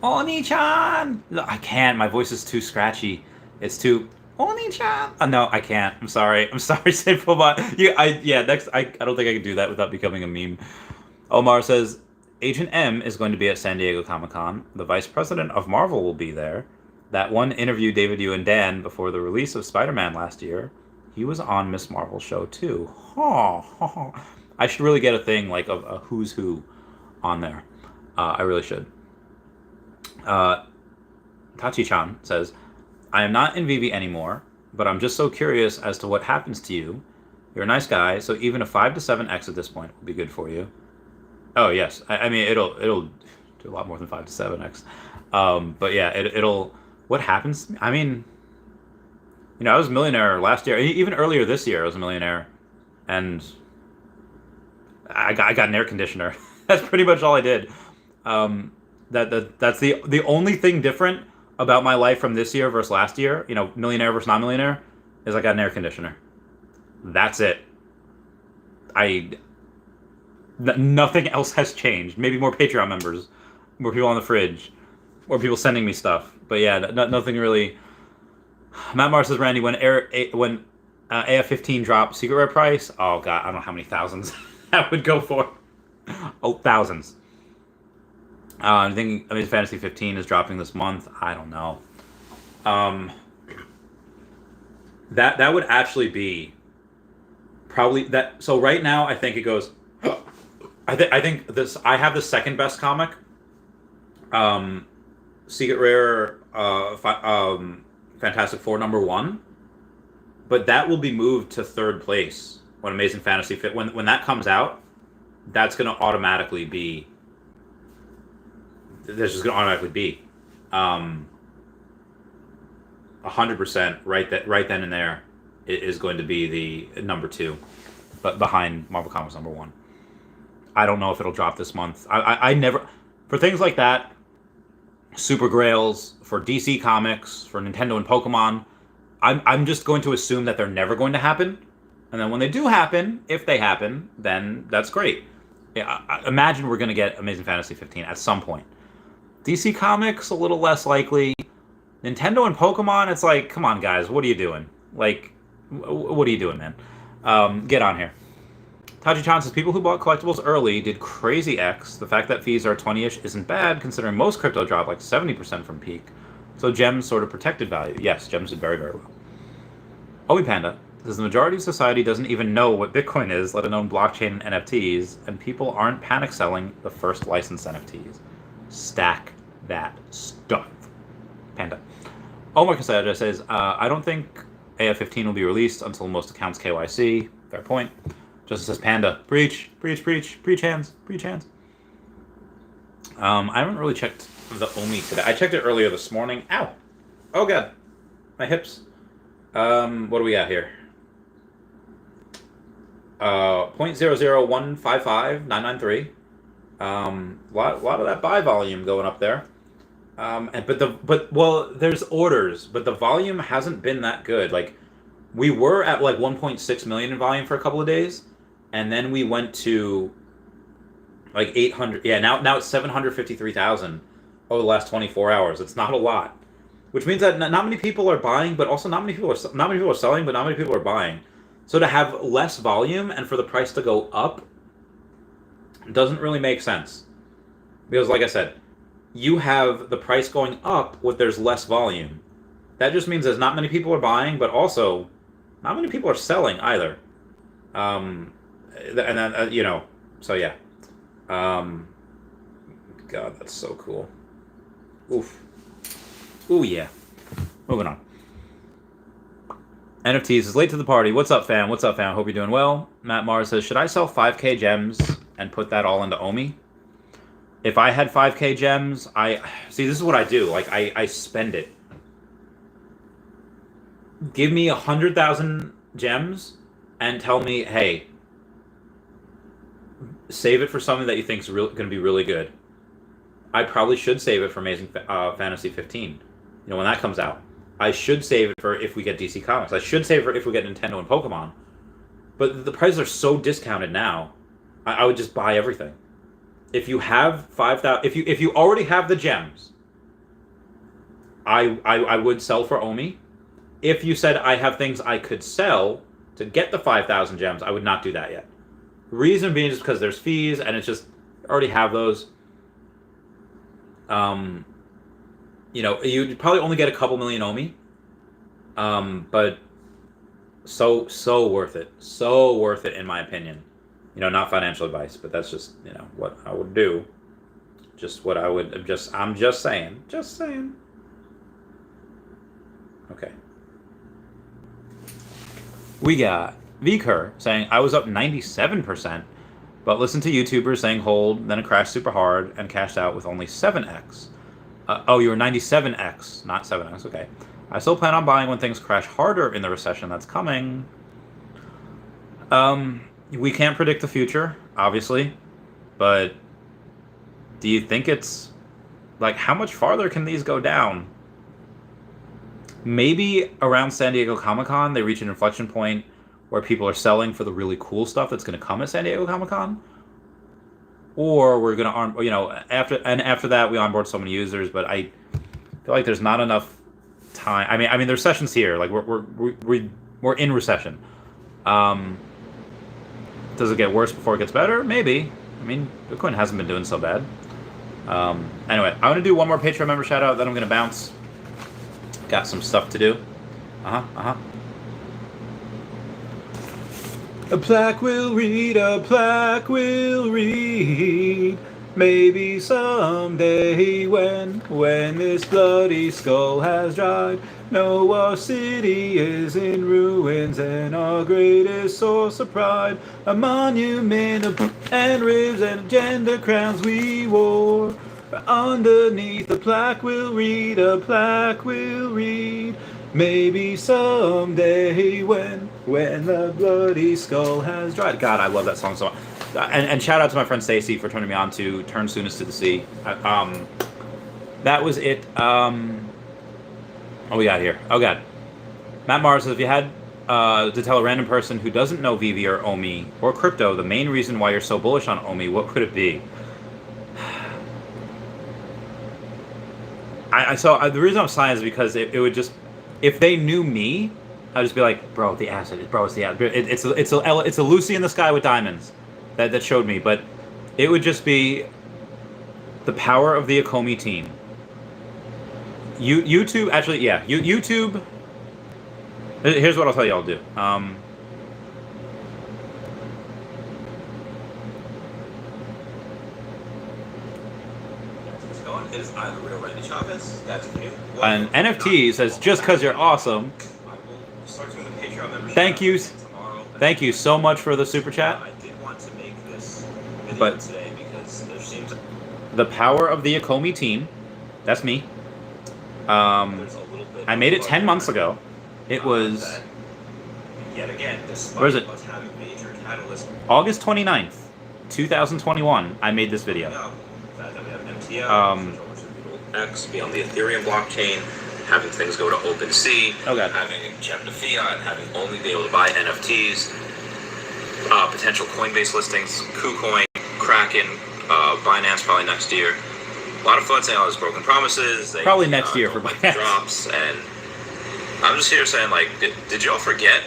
Oni-chan! I can't. My voice is too scratchy. It's too... Oni-chan! No, I can't. I'm sorry. I'm sorry, Sinful Bot. Next, I don't think I can do that without becoming a meme. Omar says, Agent M is going to be at San Diego Comic-Con. The vice president of Marvel will be there. That one interview David, you, and Dan before the release of Spider-Man last year, he was on Miss Marvel's show too. I should really get a thing like of a who's who on there. I really should. Tachi-chan says, I am not in Veve anymore, but I'm just so curious as to what happens to you. You're a nice guy, so even a 5 to 7x at this point will be good for you. Oh yes, I mean it'll do a lot more than 5 to 7x. But yeah, it'll. What happens? I mean, I was a millionaire last year. Even earlier this year, I was a millionaire, and I got an air conditioner. That's pretty much all I did. That's the only thing different about my life from this year versus last year. Millionaire versus non-millionaire, is I got an air conditioner. That's it. Nothing else has changed. Maybe more Patreon members, more people on the fridge, more people sending me stuff. But yeah, nothing really. Matt Mars says, Randy, when AF-15 dropped secret rare price, oh god, I don't know how many thousands that would go for. Oh, thousands. I think Amazing Fantasy 15 is dropping this month. I don't know. That would actually be probably that. So right now, I think it goes. I think this. I have the second best comic. Secret Rare, Fantastic Four #1, but that will be moved to third place when Amazing Fantasy Fit. When that comes out, that's going to automatically be. There's just going to automatically be, 100% right then and there is going to be the #2, but behind Marvel Comics #1. I don't know if it'll drop this month. I never, for things like that, Super Grails, for DC Comics, for Nintendo and Pokemon, I'm just going to assume that they're never going to happen. And then when they do happen, if they happen, then that's great. Yeah, imagine we're going to get Amazing Fantasy 15 at some point. DC Comics, a little less likely. Nintendo and Pokemon, it's like, come on, guys, what are you doing? Like, what are you doing, man? Get on here. Taji-chan says, people who bought collectibles early did crazy X. The fact that fees are 20-ish isn't bad, considering most crypto dropped like 70% from peak. So gems sort of protected value. Yes, gems did very, very well. Owie Panda says, the majority of society doesn't even know what Bitcoin is, let alone blockchain and NFTs, and people aren't panic selling the first licensed NFTs. Stack that stuff. Panda. Omar Casada says, I don't think AF-15 will be released until most accounts KYC. Fair point. Justice says, Panda. Preach, preach, preach, preach hands, preach hands. I haven't really checked the OMI today. I checked it earlier this morning. Ow. Oh, God. My hips. What do we got here? 0.00155993. Lot of that buy volume going up there. There's orders, but the volume hasn't been that good. Like, we were at like 1.6 million in volume for a couple of days, and then we went to like 800. Yeah, now it's 753,000 over the last 24 hours. It's not a lot, which means that not many people are buying, but also not many people are selling, but not many people are buying. So to have less volume and for the price to go up doesn't really make sense, because like I said, you have the price going up with there's less volume. That just means there's not many people are buying, but also not many people are selling either. And then, so yeah. God, that's so cool. Oof. Ooh, yeah. Moving on. NFTs is late to the party. What's up, fam? What's up, fam? Hope you're doing well. Matt Mars says, should I sell 5K gems and put that all into OMI? If I had 5K gems, this is what I do. Like, I spend it. Give me 100,000 gems and tell me, hey, save it for something that you think is going to be really good. I probably should save it for Amazing Fantasy 15. When that comes out. I should save it for if we get DC Comics. I should save it for if we get Nintendo and Pokemon. But the prices are so discounted now. I would just buy everything. If you have 5,000, if you already have the gems, I would sell for Omi. If you said I have things I could sell to get the 5,000 gems, I would not do that yet. Reason being just because there's fees, and it's just, I already have those. You'd probably only get a couple million Omi. But so worth it. So worth it, in my opinion. Not financial advice, but that's just, what I would do. Just what I would, I'm just saying. Just saying. Okay. We got Vker saying, I was up 97%, but listened to YouTubers saying hold, then it crashed super hard, and cashed out with only 7x. You were 97x, not 7x, okay. I still plan on buying when things crash harder in the recession that's coming. We can't predict the future, obviously, but do you think it's, how much farther can these go down? Maybe around San Diego Comic-Con, they reach an inflection point where people are selling for the really cool stuff that's going to come at San Diego Comic-Con. Or we're going to after that we onboard so many users, but I feel like there's not enough time. I mean, there's sessions here. We're in recession. Does it get worse before it gets better? Maybe. I mean, Bitcoin hasn't been doing so bad. Anyway, I'm going to do one more Patreon member shout out, then I'm going to bounce. Got some stuff to do. A plaque will read, a plaque will read. Maybe someday when this bloody skull has dried, no, our city is in ruins and our greatest source of pride, a monument of and ribs and gender crowns we wore. Underneath the plaque will read, a plaque will read. Maybe someday when the bloody skull has dried. God, I love that song so much. And shout out to my friend Stacy for turning me on to Turn Soonest to the Sea. That was it. What we got here? Oh God. Matt Mars says, if you had to tell a random person who doesn't know Veve or Omi or crypto the main reason why you're so bullish on Omi, what could it be? The reason I'm sighing is because it would just, if they knew me, I'd just be like, bro, the acid, bro, it's the acid. It's a Lucy in the sky with diamonds that showed me, but it would just be the power of the Akomi team. YouTube, actually, yeah, YouTube. Here's what I'll tell you I'll do. It is either real Wendy Chavez, that's new. And NFT says, just because you're awesome. Thank you. Thank you so much for the super chat. I did want to make this video today because there seems the power of the Akomi team. That's me. I made it 10 months ago. It was yet again, where is it? August 29th, 2021. I made this video. X be on the Ethereum blockchain, having things go to OpenSea, having gem to fiat, having only be able to buy NFTs, potential Coinbase listings, KuCoin, Kraken, Binance probably next year. A lot of fun saying all these broken promises. Probably next year for Binance drops, and I'm just here saying, did y'all forget?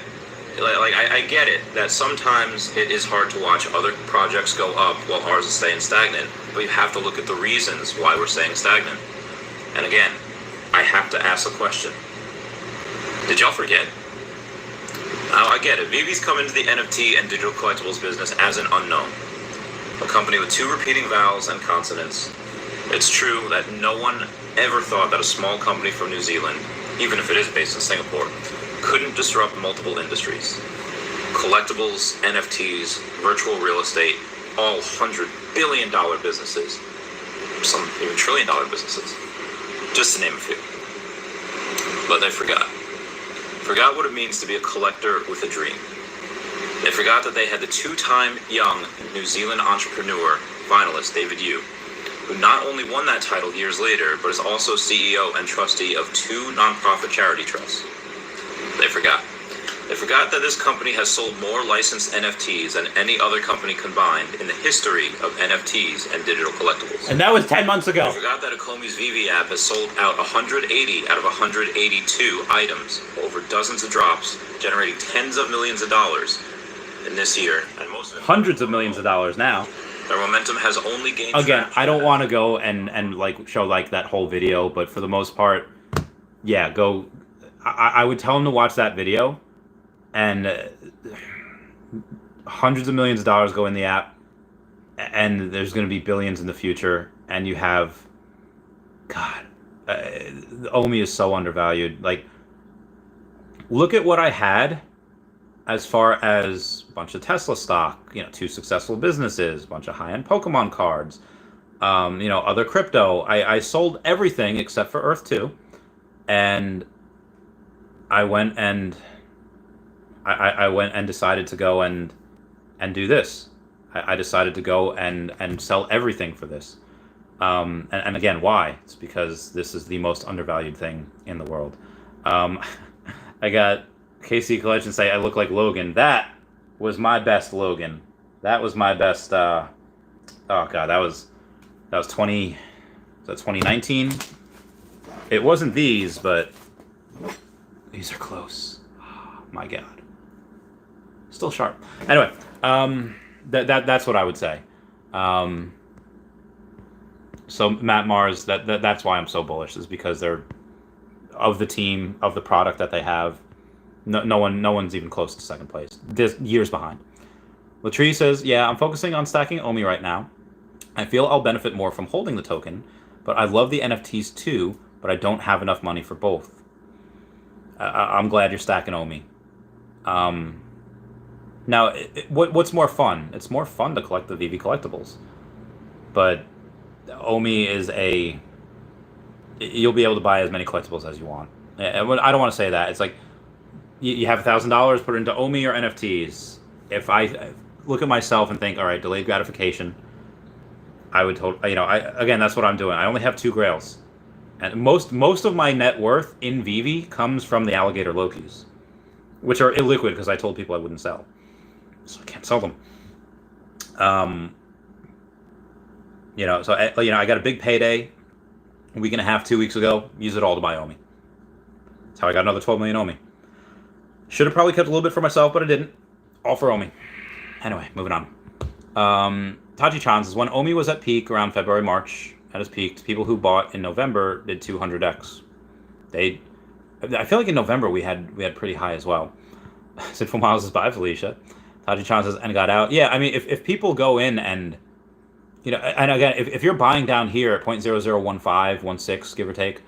I get it that sometimes it is hard to watch other projects go up while ours is staying stagnant, but you have to look at the reasons why we're staying stagnant. And again, I have to ask a question. Did y'all forget? Now, I get it. Veve's come into the NFT and digital collectibles business as an unknown. A company with 2 repeating vowels and consonants. It's true that no one ever thought that a small company from New Zealand, even if it is based in Singapore, couldn't disrupt multiple industries. Collectibles, NFTs, virtual real estate, all $100 billion businesses, some even $1 trillion businesses, just to name a few. But they forgot. Forgot what it means to be a collector with a dream. They forgot that they had the 2-time young New Zealand entrepreneur finalist David Yu, who not only won that title years later, but is also CEO and trustee of 2 nonprofit charity trusts. They forgot. They forgot that this company has sold more licensed NFTs than any other company combined in the history of NFTs and digital collectibles. And that was 10 months ago. They forgot that Akomi's Veve app has sold out 180 out of 182 items over dozens of drops, generating tens of millions of dollars in this year, and most of it hundreds of millions of dollars now. Their momentum has only gained Again, traction. I don't want to go and like show like that whole video, but for the most part, yeah, go. I would tell them to watch that video, and hundreds of millions of dollars go in the app, and there's going to be billions in the future, and you have, God, Omi is so undervalued. Like, look at what I had as far as a bunch of Tesla stock, 2 successful businesses, a bunch of high-end Pokémon cards, other crypto. I sold everything except for Earth 2, and I went and decided to go and do this. I decided to go and sell everything for this. And again, why? It's because this is the most undervalued thing in the world. I got KC Collection say I look like Logan. That was my best Logan. That was my best. Oh God, that was 2019. It wasn't these, but these are close. Oh, my God, still sharp. Anyway, that's what I would say. So Matt Mars, that's why I'm so bullish, is because they're of the team, of the product that they have. No one's even close to second place. There's years behind. Latree says, yeah, I'm focusing on stacking Omi right now. I feel I'll benefit more from holding the token, but I love the NFTs too, but I don't have enough money for both. I'm glad you're stacking Omi. Now, what's more fun? It's more fun to collect the Veve collectibles. But Omi is you'll be able to buy as many collectibles as you want. I don't want to say that. It's like, you have $1,000, put it into Omi or NFTs. If I look at myself and think, all right, delayed gratification, I would again, that's what I'm doing. I only have 2 grails. And most of my net worth in Veve comes from the alligator Lokis, which are illiquid because I told people I wouldn't sell. So I can't sell them. So I got a big payday a week and a half, 2 weeks ago. Use it all to buy Omi. That's how I got another 12 million Omi. Should have probably kept a little bit for myself, but I didn't. All for Omi. Anyway, moving on. Tachi Chan says, when Omi was at peak around February, March, at its peak, people who bought in November did 200x. I feel like in November we had pretty high as well. Sinful Miles says, bye, Felicia. Tachi Chan says, and got out. Yeah, I mean, if people go in and, and again, if you're buying down here at 0.0015, 16, give or take,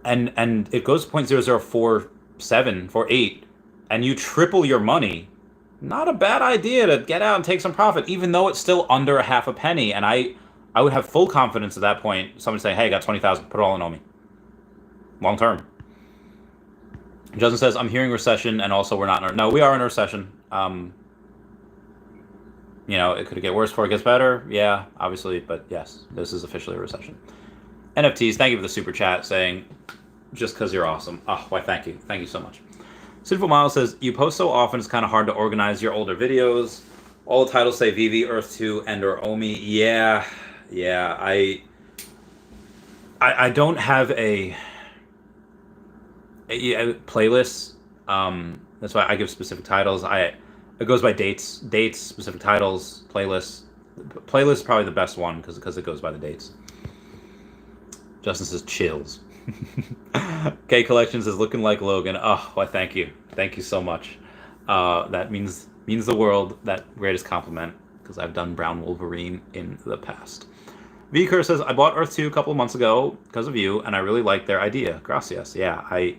and it goes to 0.0047, 48, and you triple your money, not a bad idea to get out and take some profit, even though it's still under a half a penny. And I would have full confidence at that point. Someone saying, hey, I got 20,000, put it all in Omi. Long term. Justin says, I'm hearing recession, and also we're not no, we are in a recession. It could get worse before it gets better. Yeah, obviously, but yes, this is officially a recession. NFTs, thank you for the super chat saying, just because you're awesome. Oh, why, thank you. Thank you so much. Sinful Miles says, you post so often, it's kind of hard to organize your older videos. All the titles say Veve, Earth 2, and or Omi. Yeah, I don't have a playlist. That's why I give specific titles. It goes by dates, specific titles, playlists. Playlist is probably the best one because it goes by the dates. Justin says, chills. K Collections is looking like Logan. Oh, why, thank you so much. That means the world. That greatest compliment, because I've done Brown Wolverine in the past. Viker says, I bought Earth 2 a couple of months ago because of you, and I really like their idea. Gracias. Yeah, I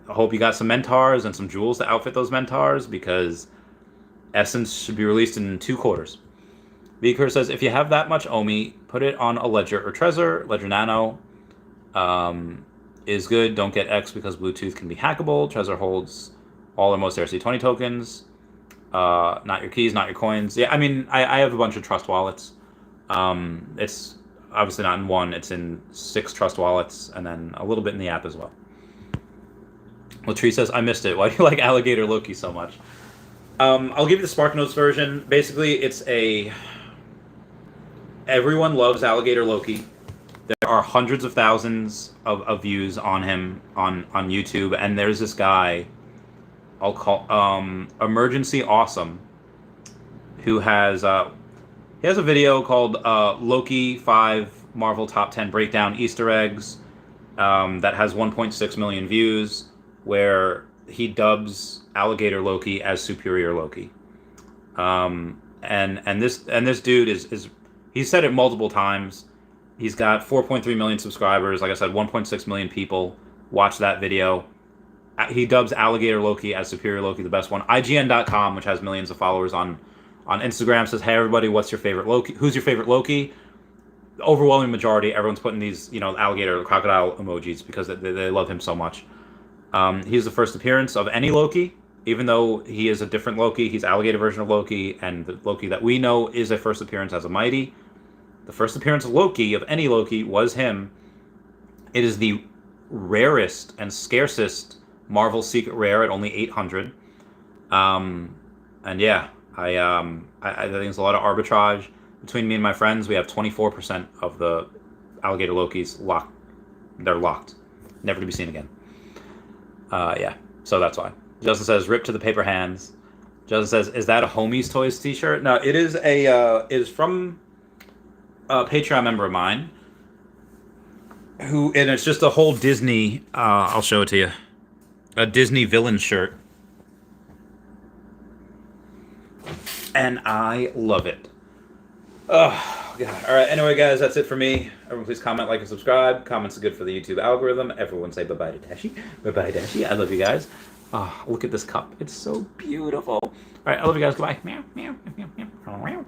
hope you got some mentars and some jewels to outfit those mentars, because Essence should be released in 2 quarters. Viker says, if you have that much Omi, put it on a Ledger or Trezor. Ledger Nano is good. Don't get X because Bluetooth can be hackable. Trezor holds all or most ERC20 tokens. Not your keys, not your coins. Yeah, I mean, I have a bunch of trust wallets. It's obviously not in one. It's in 6 trust wallets, and then a little bit in the app as well. Latrice says, I missed it. Why do you like Alligator Loki so much? I'll give you the Spark Notes version. Basically, it's a... Everyone loves Alligator Loki. There are hundreds of thousands of views on him on YouTube, and there's this guy I'll call Emergency Awesome, who has he has a video called Loki 5 Marvel Top 10 Breakdown Easter Eggs that has 1.6 million views, where he dubs Alligator Loki as Superior Loki. And this dude is he's said it multiple times. He's got 4.3 million subscribers. Like I said, 1.6 million people watch that video. He dubs Alligator Loki as Superior Loki, the best one. IGN.com, which has millions of followers on Instagram, says, "Hey everybody, what's your favorite Loki? Who's your favorite Loki?" The overwhelming majority, everyone's putting these, alligator, crocodile emojis because they love him so much. He's the first appearance of any Loki, even though he is a different Loki. He's alligator version of Loki, and the Loki that we know is a first appearance as a Mighty. The first appearance of Loki, of any Loki, was him. It is the rarest and scarcest Marvel Secret Rare at only 800. And yeah, I think there's a lot of arbitrage between me and my friends. We have 24% of the Alligator Lokis locked. They're locked, never to be seen again. Yeah, so that's why. Justin says, "Rip to the paper hands." Justin says, "Is that a Homies Toys T-shirt?" No, it is it is from a Patreon member of mine, and it's just a whole Disney. I'll show it to you. A Disney villain shirt, and I love it. Oh God! All right. Anyway, guys, that's it for me. Everyone, please comment, like, and subscribe. Comments are good for the YouTube algorithm. Everyone, say bye-bye to Dashi. Bye-bye, Dashi. I love you guys. Oh, look at this cup. It's so beautiful. All right. I love you guys. Goodbye. Meow, meow, meow, meow, meow.